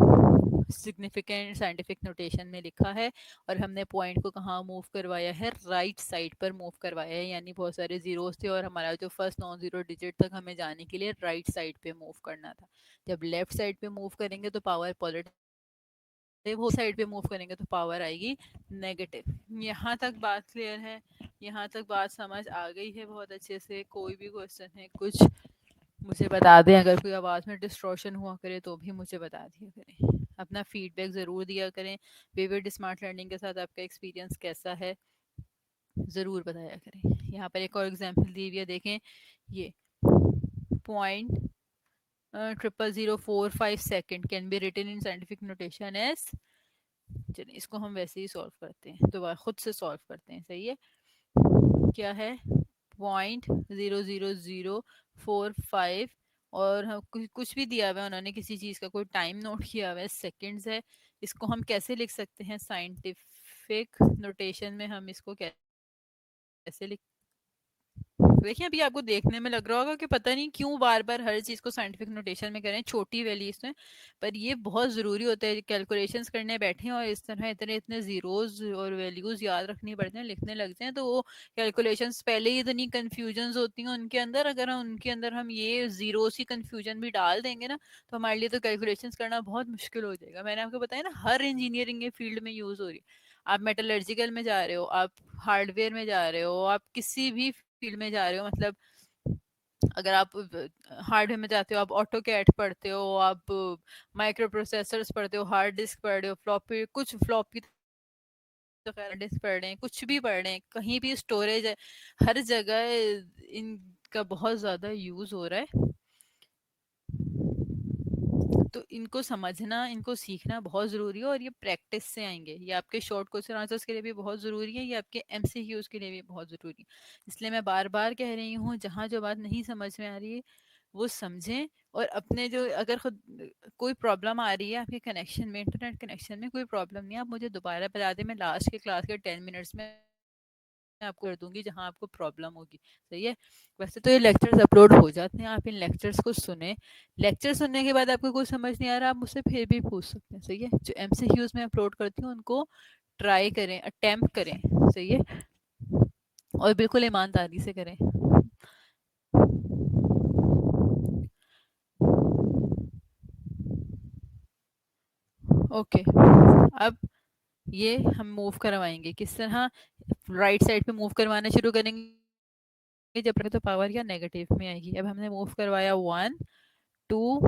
सिग्निफिकेंट साइंटिफिक नोटेशन में लिखा है, और हमने पॉइंट को कहाँ मूव करवाया है, राइट साइड पर मूव करवाया है, यानी बहुत सारे जीरोस थे और हमारा जो फर्स्ट नॉन जीरो डिजिट तक हमें जाने के लिए राइट साइड पे मूव करना था। जब लेफ्ट साइड पे मूव करेंगे तो पावर पॉजिटिव, हो साइड पे मूव करेंगे तो पावर आएगी नेगेटिव। यहाँ तक बात क्लियर है, यहाँ तक बात समझ आ गई है बहुत अच्छे से? कोई भी क्वेश्चन है कुछ मुझे बता दें, अगर कोई आवाज़ में डिस्ट्रॉशन हुआ करे तो भी मुझे बता दिया करें, अपना फीडबैक ज़रूर दिया करें। विविड स्मार्ट लर्निंग के साथ आपका एक्सपीरियंस कैसा है ज़रूर बताया करें। यहाँ पर एक और एग्जांपल दी हुई है, देखें ये 0.0004 second can be written in scientific notation as, चलिए इसको हम वैसे ही सॉल्व करते हैं, दोबारा खुद से सॉल्व करते हैं, सही है। क्या है 0.00045, और हम कुछ भी दिया हुआ है उन्होंने, किसी चीज़ का कोई टाइम नोट किया हुआ है, सेकेंड्स है। इसको हम कैसे लिख सकते हैं साइंटिफिक नोटेशन में, हम इसको कैसे लिख, देखिए अभी आपको देखने में लग रहा होगा कि पता नहीं क्यों बार बार हर चीज़ को साइंटिफिक नोटेशन में करें, छोटी वैल्यूज में, पर ये बहुत ज़रूरी होता है। कैलकुलेशंस करने बैठे और इस तरह इतने इतने जीरोज और वैल्यूज याद रखनी पड़ते हैं, लिखने लगते हैं तो वो कैलकुलेशंस पहले ही इतनी कन्फ्यूजन्स होती हैं उनके अंदर, अगर हम उनके अंदर हम ये जीरोस की कन्फ्यूजन भी डाल देंगे ना, तो हमारे लिए तो कैलकुलेशंस करना बहुत मुश्किल हो जाएगा। मैंने आपको बताया ना, हर इंजीनियरिंग के फील्ड में यूज़ हो रही है। आप मेटलर्जिकल में जा रहे हो, आप हार्डवेयर में जा रहे हो, आप किसी भी फील्ड में जा रहे हो, मतलब अगर आप हार्डवेयर में जाते हो, आप ऑटो कैड पढ़ते हो, आप माइक्रो प्रोसेसर्स पढ़ते हो, हार्ड डिस्क पढ़ रहे हो, फ्लॉपी, कुछ फ्लॉपी तो खैर डिस्क पढ़ रहे हैं, कुछ भी पढ़ रहे हैं, कहीं भी स्टोरेज है, हर जगह इनका बहुत ज़्यादा यूज़ हो रहा है। तो इनको समझना, इनको सीखना बहुत ज़रूरी है, और ये प्रैक्टिस से आएंगे। ये आपके शॉर्ट क्वेश्चन आंसर्स के लिए भी बहुत ज़रूरी है, ये आपके एमसीक्यूज के लिए भी बहुत ज़रूरी है। इसलिए मैं बार बार कह रही हूँ, जहाँ जो बात नहीं समझ में आ रही है वो समझें, और अपने जो, अगर खुद कोई प्रॉब्लम आ रही है आपके कनेक्शन में, इंटरनेट कनेक्शन में कोई प्रॉब्लम नहीं है, आप मुझे दोबारा बता दें, मैं लास्ट के क्लास के 10 मिनट्स में आपको कर दूंगी जहां आपको प्रॉब्लम होगी, सही है। वैसे तो ये लेक्चर्स अपलोड हो जाते हैं, आप इन लेक्चर्स को सुने, लेक्चर सुनने के बाद आपको कुछ समझ नहीं आ रहा, आप मुझसे फिर भी पूछ सकते हैं, सही है। जो एमसीक्यूज में अपलोड करती हूँ उनको ट्राई करें, अटेम्प्ट करें, सही है, और बिल्कुल ईमानदारी से करें। ओके, अब ये हम मूव करवाएंगे किस तरह, राइट साइड पे मूव करवाना शुरू करेंगे जब तो पावर क्या नेगेटिव में आएगी। अब हमने मूव करवाया 1 2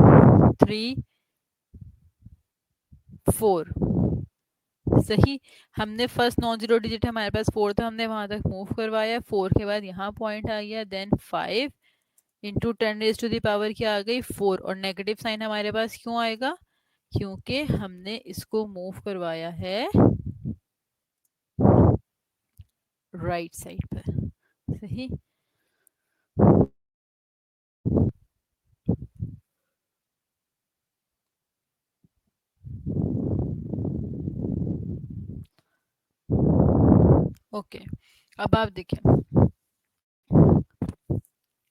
3 4, सही। हमने फर्स्ट नॉन जीरो डिजिट हमारे पास 4 था, हमने वहां तक मूव करवाया, 4 के बाद यहाँ पॉइंट आ गया, then 5 into 10 raise to the power क्या आ गई 4, और नेगेटिव साइन हमारे पास क्यों आएगा, क्योंकि हमने इसको मूव करवाया है राइट साइड पर, सही। ओके, अब आप देखें,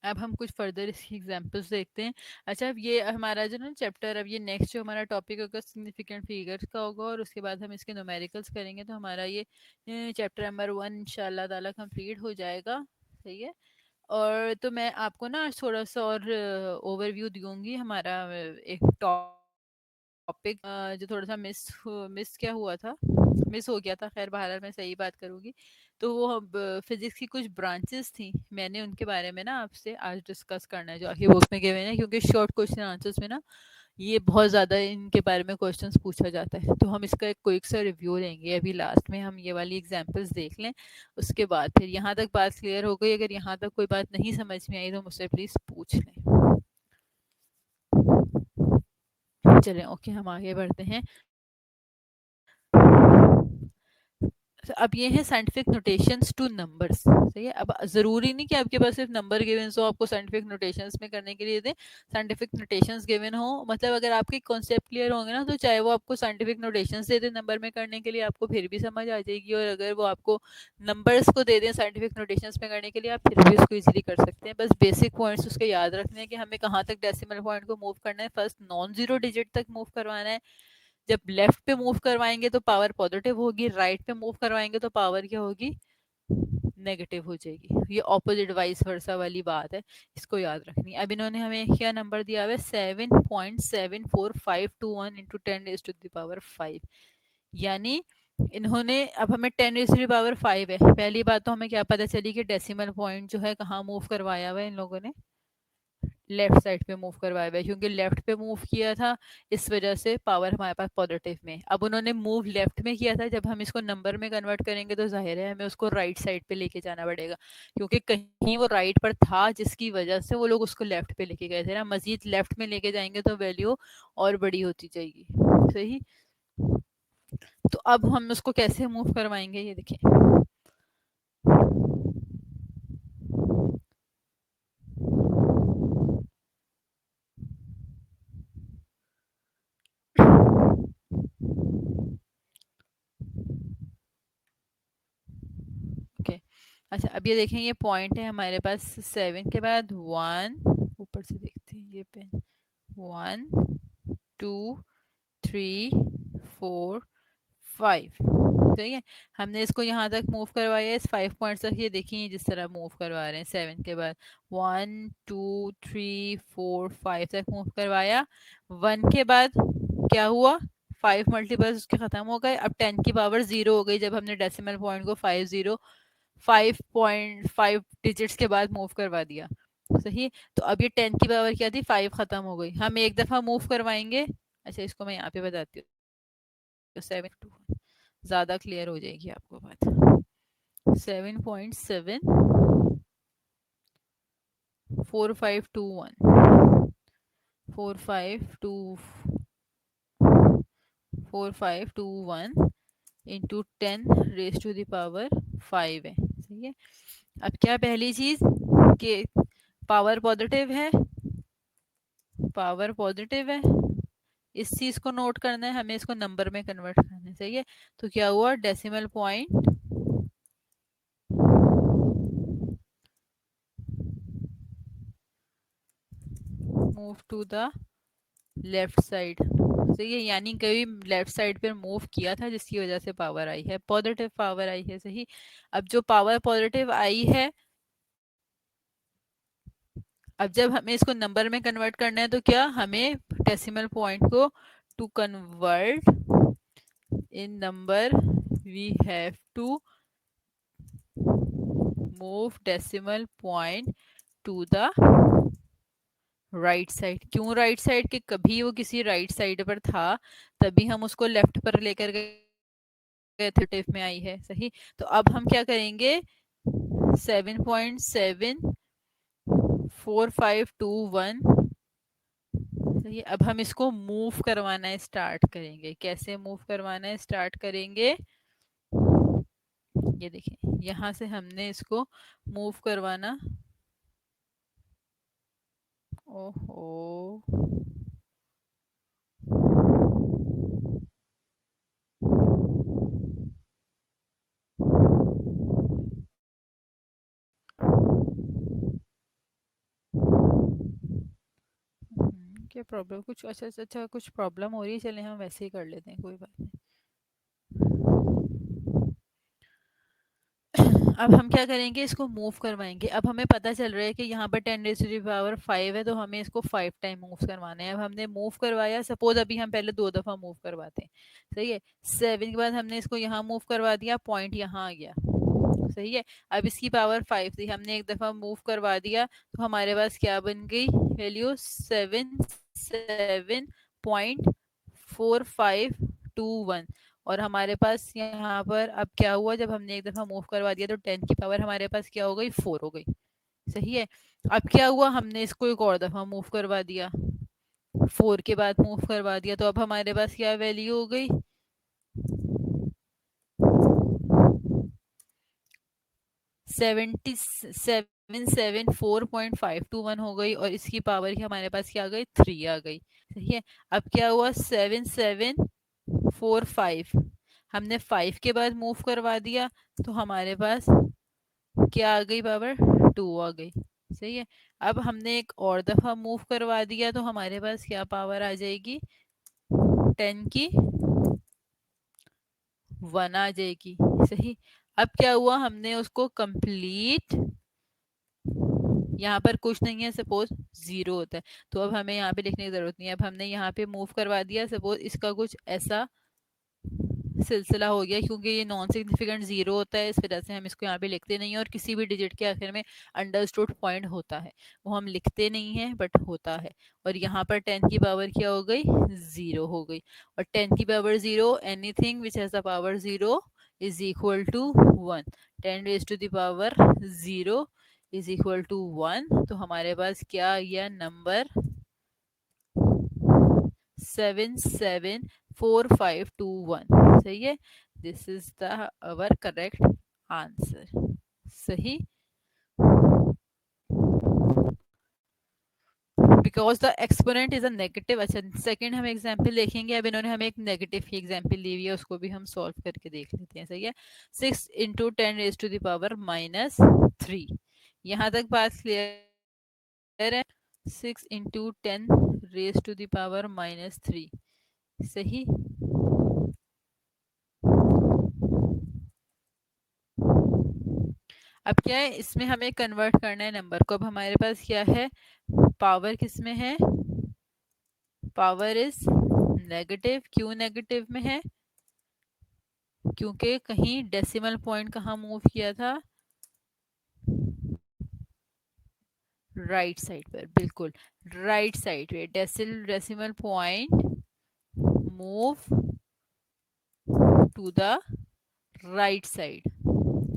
अब हम कुछ फर्दर इसकी एग्जांपल्स देखते हैं। अच्छा, अब ये हमारा जो ना चैप्टर, अब ये नेक्स्ट जो हमारा टॉपिक होगा सिग्निफिकेंट फिगर्स का होगा, और उसके बाद हम इसके न्यूमेरिकल्स करेंगे, तो हमारा ये चैप्टर नंबर 1 इंशाल्लाह ताला कंप्लीट हो जाएगा, सही है। और तो मैं आपको ना थोड़ा सा और ओवरव्यू दूंगी हमारा एक टॉपिक, जो थोड़ा सा मिस क्या हुआ था, मिस हो गया था, खैर बहरहाल मैं सही बात करूंगी। तो वो अब फिजिक्स की कुछ ब्रांचेस थी, मैंने उनके बारे में ना आपसे आज डिस्कस करना है, जो आपकी बुक में गए हुए हैं, क्योंकि शॉर्ट क्वेश्चन आंसर्स में ना ये बहुत ज़्यादा इनके बारे में क्वेश्चंस पूछा जाता है, तो हम इसका एक क्विक सा रिव्यू लेंगे। अभी लास्ट में हम ये वाली एग्जांपल्स देख लें, उसके बाद फिर यहाँ तक बात क्लियर हो गई, अगर यहाँ तक कोई बात नहीं समझ में आई तो मुझसे प्लीज़ पूछ लें। चलें, ओके, हम आगे बढ़ते हैं। अब ये है साइंटिफिक नोटेशंस टू नंबर्स, सही है। अब ज़रूरी नहीं कि आपके पास सिर्फ नंबर गिवन हो आपको साइंटिफिक नोटेशंस में करने के लिए दें, साइंटिफिक नोटेशंस गिवन हो, मतलब अगर आपके कॉन्सेप्ट क्लियर होंगे ना, तो चाहे वो आपको साइंटिफिक नोटेशंस दे दें नंबर में करने के लिए, आपको फिर भी समझ आ जाएगी, और अगर वो आपको नंबर्स को दे दें साइंटिफिक नोटेशंस में करने के लिए, आप फिर भी उसको ईजिली कर सकते हैं। बस बेसिक पॉइंट्स उसके याद रखने हैं कि हमें कहाँ तक डेसिमल पॉइंट को मूव करना है, फर्स्ट नॉन जीरो डिजिट तक मूव करवाना है। जब लेफ्ट पे मूव करवाएंगे तो पावर पॉजिटिव होगी, राइट पे मूव करवाएंगे तो पावर क्या होगी, नेगेटिव हो जाएगी। ये ऑपोजिट वाइस वर्सा वाली बात है, इसको याद रखनी है। अब इन्होंने हमें क्या नंबर दिया हुआ है, 7.74521 into 10 raise to the power 5, यानी इन्होंने, अब हमें 10 रेज टू द पावर 5 है, पहली बात तो हमें क्या पता चली कि डेसिमल पॉइंट जो है कहाँ मूव करवाया हुआ है इन लोगों ने, लेफ्ट साइड पे मूव करवाया हुआ है, क्योंकि लेफ्ट पे मूव किया था, इस वजह से पावर हमारे पास पॉजिटिव में। अब उन्होंने मूव लेफ्ट में किया था, जब हम इसको नंबर में कन्वर्ट करेंगे तो जाहिर है हमें उसको राइट साइड पे लेके जाना पड़ेगा, क्योंकि कहीं वो राइट पर था जिसकी वजह से वो लोग उसको लेफ्ट पे लेके गए थे ना। मजीद लेफ्ट में लेके जाएंगे तो वैल्यू और बड़ी होती जाएगी। सही। तो अब हम उसको कैसे मूव करवाएंगे, ये देखें। ओके। अच्छा, अब ये देखें, ये पॉइंट है हमारे पास 7 के बाद 1, ऊपर से देखते हैं ये पेन, 1 2 3 4 5। ठीक है, हमने इसको यहाँ तक मूव करवाया है, इस 5 पॉइंट तक। ये देखिए जिस तरह मूव करवा रहे हैं, 7 के बाद 1 2 3 4 5 तक मूव करवाया। 1 के बाद क्या हुआ, 5 मल्टीपल्स उसके खत्म हो गए। अब 10 की पावर 0 हो गई जब हमने डेसिमल पॉइंट को 5.5 डिजिट्स के बाद मूव करवा दिया। सही। तो अब ये 10 की पावर क्या थी, 5 खत्म हो गई। हम एक दफा मूव करवाएंगे। अच्छा, इसको मैं यहाँ पे बताती हूँ, 7 ज्यादा क्लियर हो जाएगी आपको बात। 7.7 4521 4521 into 10 raised to the power 5 है। सही है। अब क्या पहली चीज कि पावर पॉजिटिव है, पावर पॉजिटिव है, इस चीज को नोट करना है, हमें इसको नंबर में कन्वर्ट करना है। सही है। तो क्या हुआ, decimal point move to the left side. सही है, यानी कभी लेफ्ट साइड पर मूव किया था जिसकी वजह से पावर आई है, पॉजिटिव पावर आई है। सही। अब जो पावर पॉजिटिव आई है, अब जब हमें इसको नंबर में कन्वर्ट करना है तो क्या हमें डेसिमल पॉइंट को to convert in number we have to move decimal point to the right side. क्यों राइट साइड, के कभी वो किसी राइट साइड पर था तभी हम उसको लेफ्ट पर लेकर गए थे, टिप में आई है। सही। तो अब हम क्या करेंगे, 7.74521। सही। अब हम इसको मूव करवाना है, स्टार्ट करेंगे। कैसे मूव करवाना है, स्टार्ट करेंगे, ये देखिए यहाँ से हमने इसको मूव करवाना। ओहो, क्या प्रॉब्लम, कुछ अच्छा अच्छा अच्छा, कुछ प्रॉब्लम हो रही है। चले हम वैसे ही कर लेते हैं, कोई बात नहीं। अब हम क्या करेंगे, इसको मूव करवाएंगे। अब हमें पता चल रहा है कि यहाँ पर 10 raised to the power 5 है, तो हमें इसको 5 टाइम मूव करवाना है। अब हमने मूव करवाया, सपोज अभी हम पहले 2 दफा मूव करवाते हैं। सही है। 7 के बाद हमने इसको यहाँ मूव करवा दिया, पॉइंट यहाँ आ गया। सही है। अब इसकी पावर 5 थी, हमने एक दफा मूव करवा दिया, तो हमारे पास क्या बन गई वैल्यू, 77.4521। और हमारे पास यहाँ पर अब क्या हुआ, जब हमने एक दफा मूव करवा दिया तो 10 की पावर हमारे पास क्या हो गई, 4 हो गई। सही है। अब क्या हुआ, हमने इसको एक और दफा मूव करवा दिया, 4 के बाद मूव करवा दिया, तो अब हमारे पास क्या वैल्यू हो गई, 77.521 हो गई। और इसकी पावर की हमारे पास क्या आ गई, 3 आ गई। सही है। अब क्या हुआ, 7745, हमने 5 के बाद मूव करवा दिया, तो हमारे पास क्या आ गई, पावर 2 आ गई। सही है। अब हमने एक और दफा मूव करवा दिया, तो हमारे पास क्या पावर आ जाएगी, 10 की 1 आ जाएगी। सही। अब क्या हुआ, हमने उसको कंप्लीट, यहाँ पर कुछ नहीं है, सपोज 0 होता है, तो अब हमें यहाँ पे लिखने की जरूरत नहीं है। अब हमने यहाँ पे मूव करवा दिया, सपोज इसका कुछ ऐसा सिलसिला हो गया, क्योंकि ये नॉन सिग्निफिकेंट जीरो होता है, इस वजह से हम इसको यहाँ पे लिखते नहीं है। और किसी भी डिजिट के आखिर में अंडरस्टूड पॉइंट होता है, वो हम लिखते नहीं है बट होता है। और यहाँ पर 10 की पावर क्या हो गई, जीरो हो गई। और 10 की power zero, anything which has the power zero is equal to 1। 10 raise to the power zero is equal to 1। तो हमारे पास क्या आ गया नंबर 774521। सही है, this is the our correct answer. सही, because the exponent is a negative. अच्छा, second हम example देखेंगे। अब इन्होंने हमें एक नेगेटिव की एग्जाम्पल ली हुई है, उसको भी हम सॉल्व करके देख लेते हैं। सही है, 6 into 10 raise to the power -3। यहाँ तक बात क्लियर है। 6 into 10 raise to the power -3। सही। अब क्या है, इसमें हमें कन्वर्ट करना है नंबर को। अब हमारे पास क्या है, पावर किस में है, पावर इज नेगेटिव। क्यों नेगेटिव में है, क्योंकि कहीं डेसिमल पॉइंट कहाँ मूव किया था, राइट साइड पर। बिल्कुल राइट साइड पे decimal point move to the right side.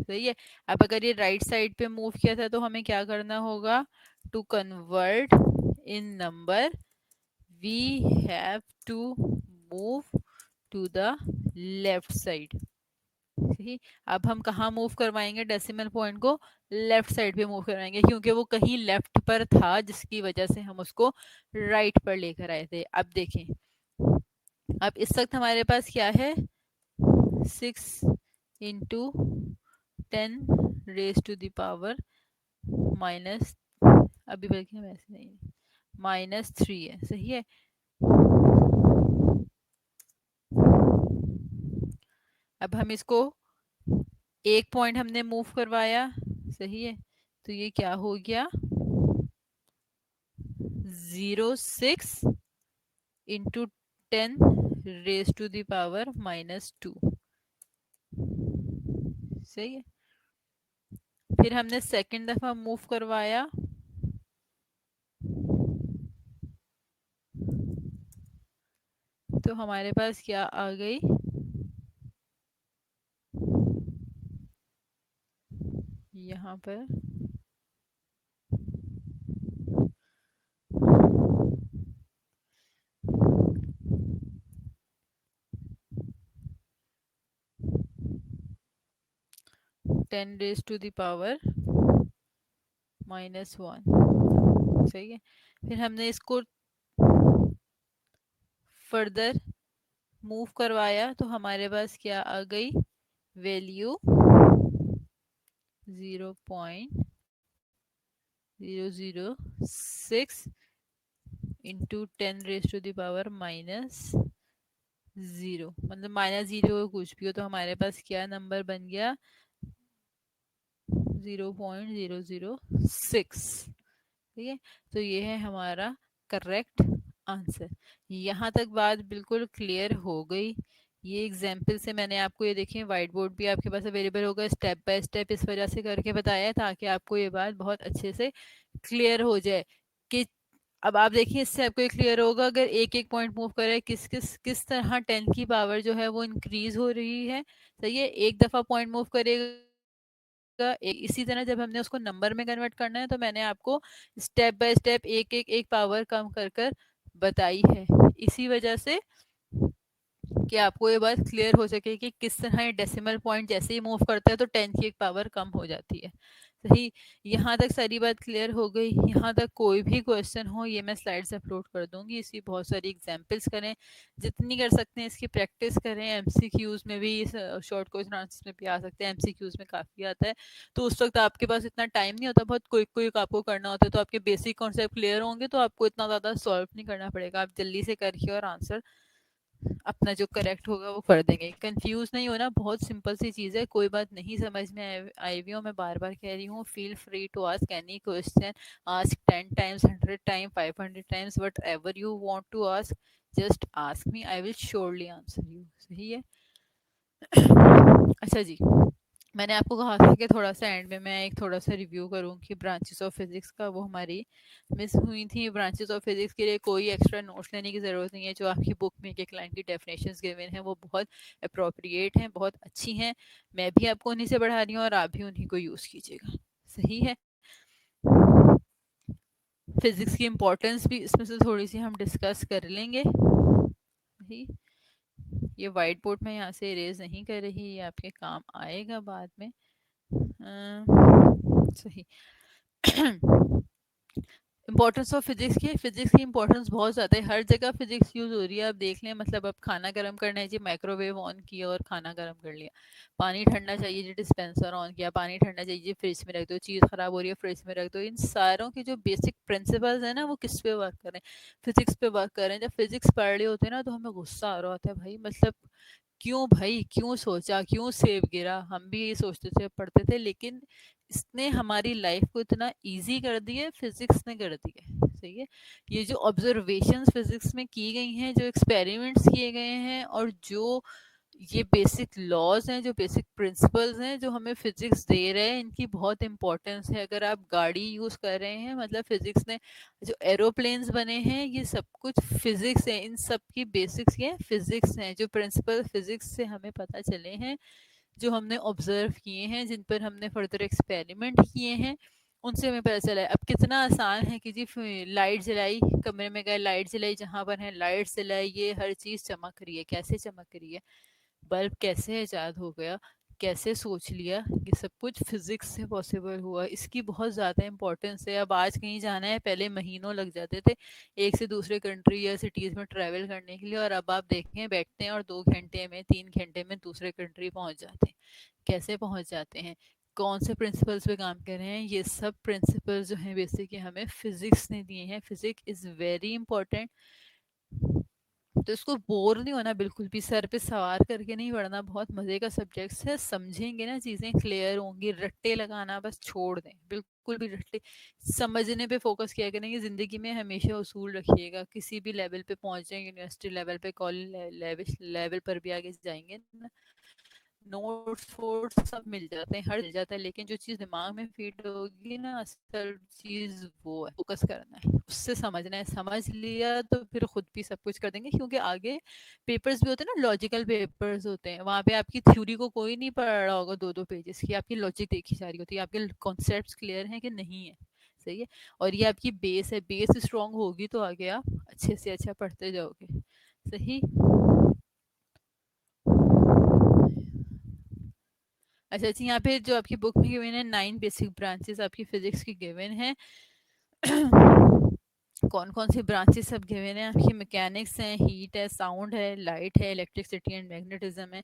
सही है। अब अगर ये राइट साइड पे मूव किया था तो हमें क्या करना होगा, to convert in number we have to move to the left side. सही। अब हम कहाँ मूव करवाएंगे डेसिमल पॉइंट को, लेफ्ट साइड पे मूव करवाएंगे, क्योंकि वो कहीं लेफ्ट पर था जिसकी वजह से हम उसको राइट पर लेकर आए थे। अब देखें, अब इस वक्त हमारे पास क्या है, 6 into 10 raise to the power minus, अभी बल्कि वैसे नहीं, -3 है। सही है। अब हम इसको एक पॉइंट हमने मूव करवाया। सही है, तो ये क्या हो गया, 0.6 into 10 raise to the power -2। सही है। फिर हमने सेकंड दफा मूव करवाया, तो हमारे पास क्या आ गई, यहाँ पर 10 रेज टू द पावर -1। सही है। फिर हमने इसको फर्दर मूव करवाया, तो हमारे पास क्या आ गई, value 0.006 into 10 raise to the power -0, मतलब -0 कुछ भी हो, तो हमारे पास क्या नंबर बन गया, 0.006। ठीक है, तो ये है हमारा करेक्ट आंसर। यहाँ तक बात बिल्कुल क्लियर हो गई। ये एग्जाम्पल से मैंने आपको, ये देखें वाइट बोर्ड भी आपके पास अवेलेबल होगा, स्टेप बाय स्टेप इस वजह से करके बताया है ताकि आपको ये बात बहुत अच्छे से क्लियर हो जाए कि, अब आप देखिए इससे आपको ये क्लियर होगा, अगर एक एक पॉइंट मूव करे किस तरह 10 की पावर जो है वो इंक्रीज हो रही है। सही है, एक दफा पॉइंट मूव करेगा इसी तरह जब हमने उसको नंबर में कन्वर्ट करना है, तो मैंने आपको स्टेप बाय स्टेप एक पावर कम कर कर बताई है, इसी वजह से कि आपको ये बात क्लियर हो सके कि किस तरह ये डेसिमल पॉइंट जैसे ही मूव करता है तो 10 की एक पावर कम हो जाती है। सही, यहाँ तक सारी बात क्लियर हो गई। यहाँ तक कोई भी क्वेश्चन हो, ये मैं स्लाइड्स अपलोड कर दूंगी, इसकी बहुत सारी एग्जांपल्स करें, जितनी कर सकते हैं इसकी प्रैक्टिस करें। एमसीक्यूज में भी, शॉर्ट क्वेश्चन आंसर्स में भी आ सकते हैं, एमसीक्यूज में काफ़ी आता है, तो उस वक्त आपके पास इतना टाइम नहीं होता, बहुत क्विक क्विक आपको करना होता है, तो आपके बेसिक कॉन्सेप्ट क्लियर होंगे तो आपको इतना ज़्यादा सॉल्व नहीं करना पड़ेगा, आप जल्दी से करके और आंसर अपना जो करेक्ट होगा वो कर देंगे। कंफ्यूज नहीं होना, बहुत सिंपल सी चीज़ है, कोई बात नहीं समझ में आई हुई हो, मैं बार बार कह रही हूँ, feel free to ask any question, ask 10 times, 100 time, 500 times, whatever you want to ask, just ask me, I will surely answer you. सही है। अच्छा जी, मैंने आपको कहा था कि थोड़ा-सा एंड में मैं एक थोड़ा-सा रिव्यू करूँ कि ब्रांचेस ऑफ फिज़िक्स का, वो हमारी मिस हुई थी। ब्रांचेस ऑफ फिज़िक्स के लिए कोई एक्स्ट्रा नोट्स लेने की ज़रूरत नहीं है। जो आपकी बुक में एक-एक लाइन की डेफिनेशंस गिवन हैं, वो बहुत एप्रोप्रिएट हैं, बहुत अच्छी हैं। मैं भी आपको उन्हीं से पढ़ा रही हूँ और आप भी उन्हीं को यूज़ कीजिएगा। सही है? फिज़िक्स की इम्पोर्टेंस भी इसमें से थोड़ी-सी हम डिस्कस कर लेंगे। सही? ये व्हाइट बोर्ड मैं यहाँ से इरेज़ नहीं कर रही, ये आपके काम आएगा बाद में। सही। इम्पोर्टेंस ऑफ फिजिक्स की, फिजिक्स की इम्पोर्टेंस बहुत ज़्यादा है, हर जगह फिजिक्स यूज़ हो रही है। आप देख लें, मतलब अब खाना गर्म करना है जी, माइक्रोवेव ऑन किया और खाना गर्म कर लिया। पानी ठंडा चाहिए जी, डिस्पेंसर ऑन किया, पानी ठंडा चाहिए जी, फ्रिज में रख दो। चीज़ ख़राब हो रही है, फ्रिज में रख दो। इन सारों के जो बेसिक प्रिंसिपल्स हैं ना, वो किस पे वर्क कर रहे हैं? फिजिक्स पे वर्क कर रहे हैं। जब फिजिक्स पढ़ रहे होते हैं ना, तो हमें गुस्सा आ रहा होता है, भाई मतलब क्यों भाई, क्यों सोचा, क्यों सेब गिरा? हम भी ये सोचते थे, पढ़ते थे, लेकिन इसने हमारी लाइफ को इतना इजी कर दिया है, फिजिक्स ने कर दी है। सही है? ये जो ऑब्जर्वेशंस फिजिक्स में की गई हैं, जो एक्सपेरिमेंट्स किए गए हैं, और जो ये बेसिक लॉज हैं, जो बेसिक प्रिंसिपल्स हैं, जो हमें फिजिक्स दे रहे हैं, इनकी बहुत इंपॉर्टेंस है। अगर आप गाड़ी यूज कर रहे हैं, मतलब फिजिक्स ने, जो एरोप्लेन्स बने हैं, ये सब कुछ फिजिक्स है। इन सब की बेसिक्स ये फिजिक्स हैं, जो प्रिंसिपल फिजिक्स से हमें पता चले हैं, जो हमने ऑब्जर्व किए हैं, जिन पर हमने फर्दर एक्सपेरिमेंट किए हैं, उनसे हमें पता चला है। अब कितना आसान है कि जी लाइट जलाई, कमरे में गए, लाइट जलाई, जहां पर है लाइट जलाई, ये हर चीज चमक रही है। कैसे चमक रही है? बल्ब कैसे ईजाद हो गया? कैसे सोच लिया? ये सब कुछ फिजिक्स से पॉसिबल हुआ। इसकी बहुत ज़्यादा इंपॉर्टेंस है। अब आज कहीं जाना है, पहले महीनों लग जाते थे एक से दूसरे कंट्री या सिटीज़ में ट्रैवल करने के लिए, और अब आप देखें, बैठते हैं और 2 घंटे में, 3 घंटे में दूसरे कंट्री पहुंच जाते हैं। कैसे पहुंच जाते हैं? कौन से प्रिंसिपल्स पे काम कर रहे हैं? ये सब प्रिंसिपल्स जो हैं बेसिक, हमें फिजिक्स ने दिए हैं। Physics is very important. तो इसको बोर नहीं होना, बिल्कुल भी सर पे सवार करके नहीं पढ़ना। बहुत मजे का सब्जेक्ट है, समझेंगे ना चीजें क्लियर होंगी। रट्टे लगाना बस छोड़ दें, बिल्कुल भी रट्टे, समझने पे फोकस किया करेंगे। जिंदगी में हमेशा उसूल रखिएगा, किसी भी लेवल पे पहुंच जाए, यूनिवर्सिटी लेवल पे, कॉलेज लेवल पर भी आगे जाएंगे ना, नोट्स वोट्स सब मिल जाते हैं, हर मिल जाता है, लेकिन जो चीज़ दिमाग में फीड होगी ना, असल चीज़ वो है, फोकस करना है, उससे समझना है। समझ लिया तो फिर खुद भी सब कुछ कर देंगे, क्योंकि आगे पेपर्स भी होते हैं ना, लॉजिकल पेपर्स होते हैं, वहाँ पे आपकी थ्योरी को कोई नहीं पढ़ रहा होगा 2-2 पेजेस की, आपकी लॉजिक देखी जा रही होती है, आपके कॉन्सेप्ट क्लियर हैं कि नहीं है। सही है? और ये आपकी बेस है, बेस स्ट्रांग होगी तो आगे आप अच्छे से अच्छा पढ़ते जाओगे। सही। अच्छा अच्छा, यहाँ पे जो आपकी बुक में गिवन है, 9 बेसिक ब्रांचेस आपकी फिजिक्स की गिवन है। कौन कौन सी ब्रांचेस सब गिवन है आपकी? मैकेनिक्स है, हीट है, साउंड है, लाइट है, इलेक्ट्रिसिटी एंड मैग्नेटिज्म है,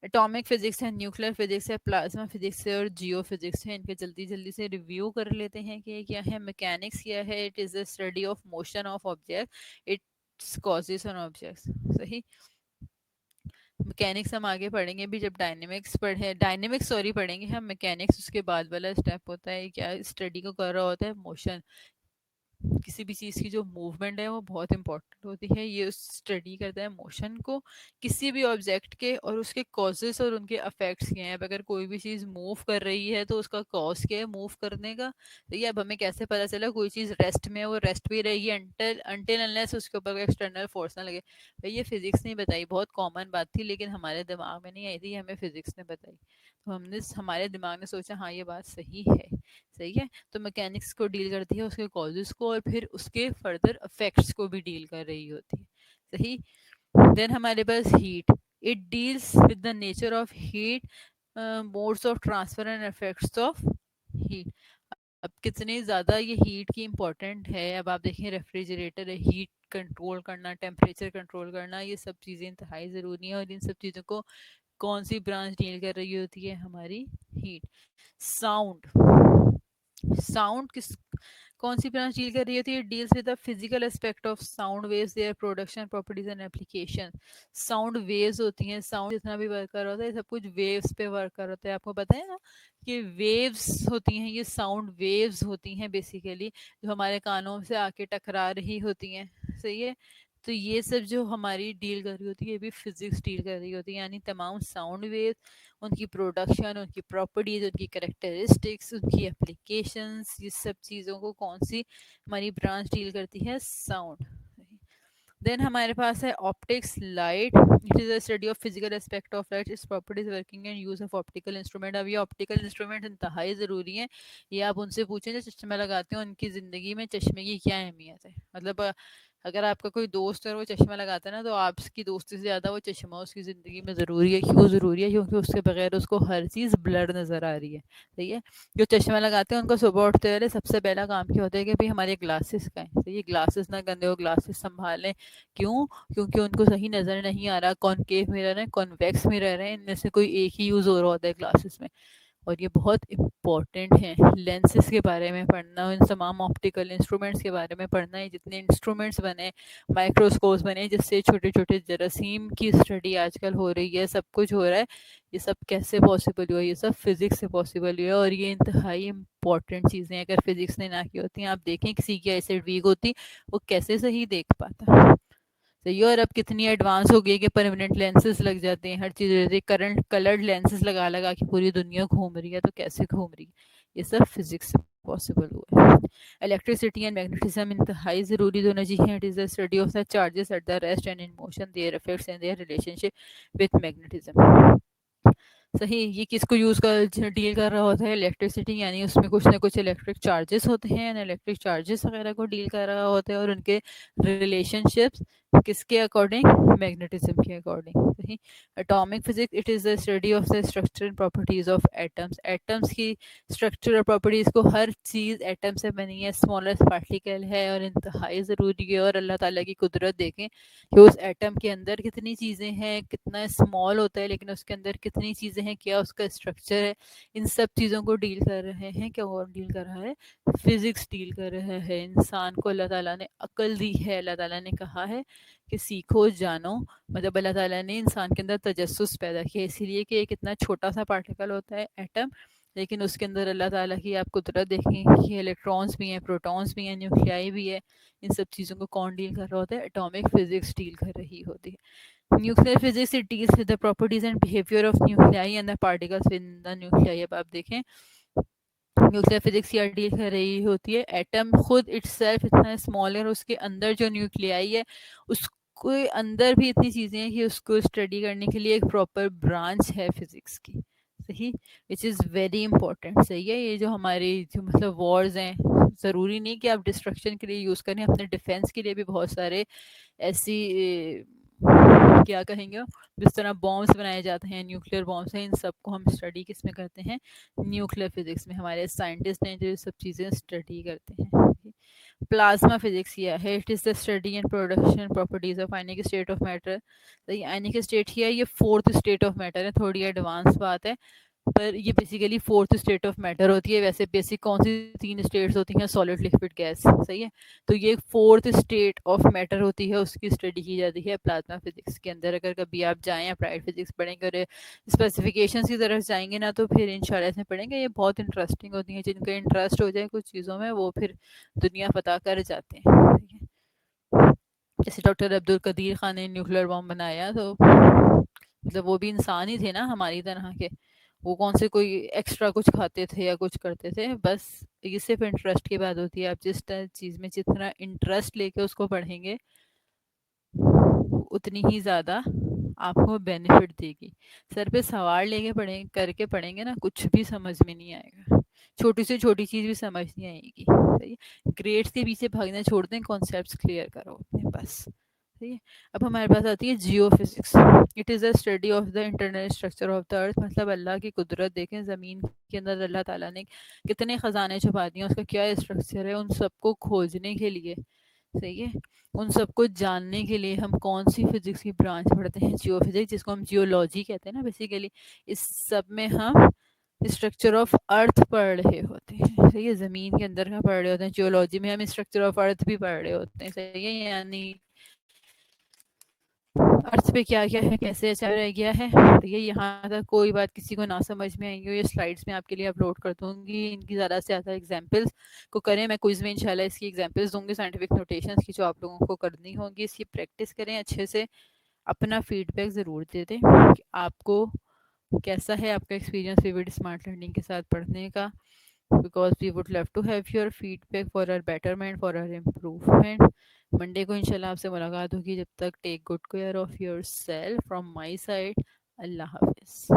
एटॉमिक फिजिक्स है, न्यूक्लियर फिजिक्स है, प्लाज्मा फिजिक्स है, और जियो फिजिक्स है। इनके जल्दी जल्दी से रिव्यू कर लेते हैं कि ये क्या है। मैकेनिक्स क्या है? It is the study of motion of object, it's causes on objects. सही। मैकेनिक्स हम आगे पढ़ेंगे भी, जब डायनेमिक्स पढ़े, डायनेमिक्स सॉरी पढ़ेंगे हम। मैकेनिक्स उसके बाद वाला स्टेप होता है, क्या स्टडी को कर रहा होता है? मोशन। किसी भी चीज़ की जो मूवमेंट है वो बहुत इंपॉर्टेंट होती है, ये स्टडी करता है मोशन को, किसी भी ऑब्जेक्ट के, और उसके कॉजेस और उनके अफेक्ट्स क्या हैं। अब अगर कोई भी चीज़ मूव कर रही है तो उसका कॉज क्या है मूव करने का? तो ये अब हमें कैसे पता चला कोई चीज़ रेस्ट में है? वो रेस्ट भी रहेगी अंटिल अनटिल अनलेस उसके ऊपर कोई एक्सटर्नल फोर्स ना लगे। भाई ये फिजिक्स नहीं बताई, बहुत कॉमन बात थी, लेकिन हमारे दिमाग में नहीं आई थी, हमें फिजिक्स ने बताई। तो हमने, हमारे दिमाग ने सोचा हाँ ये बात सही है। सही है? तो मैकेनिक्स को डील करती है, उसके कॉजेस को, और फिर उसके फर्दर इफेक्ट्स को भी डील कर रही होती है। सही। देन हमारे पास heat, it deals with the nature of heat, modes of transfer and effects of heat. अब कितनी ज़्यादा ये हीट की इम्पोर्टेंट है। अब आप देखें, रेफ्रिजरेटर है, हीट कंट्रोल करना, टेम्परेचर कंट्रोल करना, ये सब चीज़ें इंतहाई ज़रूरी हैं। और इन सब चीज़ों को कौन सी ब्रांच डील कर रही होती है? हमारी हीट। साउंड, साउंड किस, कौन सी ब्रांच डील कर रही होती है? Deals with the physical aspect of sound waves, their production, properties and application. Sound waves होती हैं, साउंड जितना भी वर्क कर रहा होता है, सब कुछ वेव्स पे वर्क कर रहा होता है। आपको पता है ना कि वेव्स होती हैं, ये साउंड वेव्स होती हैं बेसिकली, जो हमारे कानों से आके टकरा रही होती हैं। सही है? तो ये सब जो हमारी डील कर रही होती है, ये भी फिजिक्स डील कर रही होती है, यानी तमाम साउंड वेव, उनकी प्रोडक्शन, उनकी प्रॉपर्टीज, उनकी करेक्टरिस्टिक्स, उनकी एप्लीकेशंस, ये सब चीज़ों को कौन सी हमारी ब्रांच डील करती है? साउंड। देन हमारे पास है optics light, it is a study of physical aspect of light, its properties, working and use of optical instrument. अब ये ऑप्टिकल इंस्ट्रूमेंट इंतहाई ज़रूरी है। ये आप उनसे पूछें जो चश्मा लगाते हैं, उनकी ज़िंदगी में चश्मे की क्या अहमियत है। मतलब अगर आपका कोई दोस्त है और वो चश्मा लगाता है ना, तो आपकी दोस्ती से ज़्यादा वो चश्मा उसकी ज़िंदगी में ज़रूरी है। क्यों ज़रूरी है? क्योंकि उसके बगैर उसको हर चीज़ ब्लर नज़र आ रही है। सही है। जो चश्मा लगाते हैं उनको सुबह उठते पहले सबसे पहला काम क्या होता है कि भाई हमारे ग्लासेस का है। सही है। ग्लासेस ना गंदे हो, ग्लासेस संभालें। क्यों? क्योंकि उनको सही नज़र नहीं आ रहा, कॉनकेव मिरर है, कॉन्वेक्स मिरर है, इनमें से कोई एक ही यूज़ हो रहा होता है ग्लासेस में। और ये बहुत इम्पॉर्टेंट है। लेंसेज के बारे में पढ़ना, इन तमाम ऑप्टिकल इंस्ट्रूमेंट्स के बारे में पढ़ना है, जितने इंस्ट्रूमेंट्स बने, माइक्रोस्कोप्स बने, जिससे छोटे छोटे जरासीम की स्टडी आजकल हो रही है, सब कुछ हो रहा है। ये सब कैसे पॉसिबल हुआ? ये सब फिज़िक्स से पॉसिबल हुआ, और ये इंतहाई इम्पॉर्टेंट चीज़ें हैं। अगर फिज़िक्स ने ना की होती हैं, आप देखें किसी की आईसाइट वीक होती, वो कैसे सही देख पाता। सही है। और अब कितनी एडवांस हो गई कि परमानेंट लेंसेज लग जाते हैं, हर चीज़ करंट कलर्ड लेंसेज लगा लगा के पूरी दुनिया घूम रही है, तो कैसे घूम रही है? ये सब फिजिक्स से पॉसिबल हुआ है। इलेक्ट्रिसिटी एंड मैग्नेटिज्म इंतहाई ज़रूरी दोनों चीज़ें हैं। It is the study of the charges at the rest and in motion, there effects and their relationship with magnetism. सही। ये किसको यूज़ कर डील कर रहा होता है? इलेक्ट्रिसिटी, यानी उसमें कुछ ना कुछ इलेक्ट्रिक चार्जेस होते हैं, इलेक्ट्रिक चार्जेस वगैरह को डील कर रहा होता है, और उनके रिलेशनशिप्स किसके अकॉर्डिंग? मैग्नेटिज्म के अकॉर्डिंग। सही। Atomic physics, it is the study of the structure and properties of atoms. Atoms की स्ट्रक्चर और प्रॉपर्टीज़ को, हर चीज़ एटम से बनी है, स्मॉलेस्ट पार्टिकल है, और इंतहाई ज़रूरी है। और अल्लाह ताला की कुदरत देखें कि उस एटम के अंदर कितनी चीज़ें हैं, कितना स्मॉल होता है, लेकिन उसके अंदर कितनी चीज़ें हैं, क्या उसका स्ट्रक्चर है। इन सब चीज़ों को डील कर रहे हैं, क्या और डील कर रहा है? फिज़िक्स डील कर रहा है। इंसान को अल्लाह ताला ने अक्ल दी है, अल्लाह ताला ने कहा है कि सीखो जानो। मतलब अल्लाह ताला ने इंसान के अंदर तजस्सुस पैदा किया, इसीलिए कि एक इतना छोटा सा पार्टिकल होता है एटम, लेकिन उसके अंदर अल्लाह ताला की आप कुदरत देखें कि इलेक्ट्रॉन्स भी हैं, प्रोटॉन्स भी हैं, न्यूक्लियाई भी है। इन सब चीज़ों को कौन डील कर रहा होता है? एटॉमिक फिजिक्स डील कर रही होती है। Nuclear physics, it deals with the properties and behaviour of nuclei and the particles with the nuclei. अब आप देखें न्यूक्लियर फिजिक्स क्या डील कर रही होती है? एटम खुद इटसेल्फ इतना स्मॉल है, और उसके अंदर जो न्यूक्लियाई है, उसके अंदर भी इतनी चीज़ें हैं कि उसको स्टडी करने के लिए एक प्रॉपर ब्रांच है फिजिक्स की। सही। Which is very important. सही है। ये जो हमारी जो मतलब वॉर्स हैं, ज़रूरी नहीं कि आप डिस्ट्रक्शन के लिए यूज़ करें, अपने डिफेंस के लिए भी बहुत सारे ऐसी क्या कहेंगे, जिस तरह बॉम्ब्स बनाए जाते हैं, न्यूक्लियर बॉम्ब्स हैं, इन सब को हम स्टडी किस में करते हैं? न्यूक्लियर फिजिक्स में। हमारे साइंटिस्ट हैं जो ये सब चीज़ें स्टडी करते हैं। प्लाज्मा फिजिक्स ये है, it is the study and production properties of ionic state of matter. तो ये आयनिक स्टेट ही है, ये फोर्थ स्टेट ऑफ मैटर है, थोड़ी एडवांस बात है, पर ये basically fourth state of matter होती है। वैसे बेसिक कौन सी तीन स्टेट्स होती हैं? Solid, liquid, gas. सही है। तो ये फोर्थ स्टेट ऑफ मैटर होती है, उसकी स्टडी की जाती है प्लाज्मा फिजिक्स के अंदर। अगर कभी आप जाएं, अप्लाइड फिजिक्स पढ़ेंगे और स्पेसिफिकेशन की तरफ जाएंगे ना, तो फिर इंशाल्लाह इसमें पढ़ेंगे। ये बहुत इंटरेस्टिंग होती हैं, जिनका इंटरेस्ट हो जाए कुछ चीज़ों में, वो फिर दुनिया पता कर जाते हैं। ठीक है। जैसे डॉक्टर अब्दुल कदीर खान ने न्यूक्लियर बॉम्ब बनाया, तो मतलब वो भी इंसान ही थे ना हमारी तरह के। वो कौन से कोई एक्स्ट्रा कुछ खाते थे या कुछ करते थे? बस ये सिर्फ इंटरेस्ट की बात होती है। आप जिस चीज़ में जितना इंटरेस्ट लेके उसको पढ़ेंगे, उतनी ही ज़्यादा आपको बेनिफिट देगी। सर पे सवाल लेके पढ़ें करके पढ़ेंगे ना, कुछ भी समझ में नहीं आएगा। छोटी से छोटी चीज़ भी समझ नहीं आएगी। सही है। ग्रेड्स के पीछे भागना छोड़ दें, कॉन्सेप्ट्स क्लियर करो अपने बस। सही है। अब हमारे पास आती है geophysics. It is the study of the internal structure of the earth. मतलब अल्लाह की कुदरत देखें, ज़मीन के अंदर अल्लाह ताला ने कितने ख़जाने छुपा दिए हैं, उसका क्या स्ट्रक्चर है, उन सबको खोजने के लिए। सही है। उन सबको जानने के लिए हम कौन सी फिजिक्स की ब्रांच पढ़ते हैं? जियो फिजिक्स, जिसको हम जियोलॉजी कहते हैं ना बेसिकली। इस सब में हम स्ट्रक्चर ऑफ अर्थ पढ़ रहे होते हैं। सही है। ज़मीन के अंदर का पढ़ रहे होते हैं। जियोलॉजी में हम स्ट्रक्चर ऑफ अर्थ भी पढ़ रहे होते हैं। सही है। यानी अर्थ पे क्या-क्या है, कैसे अच्छा रह गया है। तो ये यहाँ तक कोई बात किसी को ना समझ में आई हो, ये स्लाइड्स में आपके लिए अपलोड कर दूँगी। इनकी ज़्यादा से ज़्यादा एग्ज़ाम्पल्स को करें, मैं क्विज़ में इंशाल्लाह इसकी एग्ज़ाम्पल्स दूँगी साइंटिफिक नोटेशंस की, जो आप लोगों को करनी होगी। इसकी प्रैक्टिस करें अच्छे से, अपना फीडबैक ज़रूर दे दें कि आपको कैसा है आपका एक्सपीरियंस विविड स्मार्ट लर्निंग के साथ पढ़ने का, because we would love to have your feedback for our betterment, for our improvement. Monday को इंशाल्लाह आपसे मुलाकात होगी। जब तक take good care of yourself from my side. अल्लाह हाफ़िज़।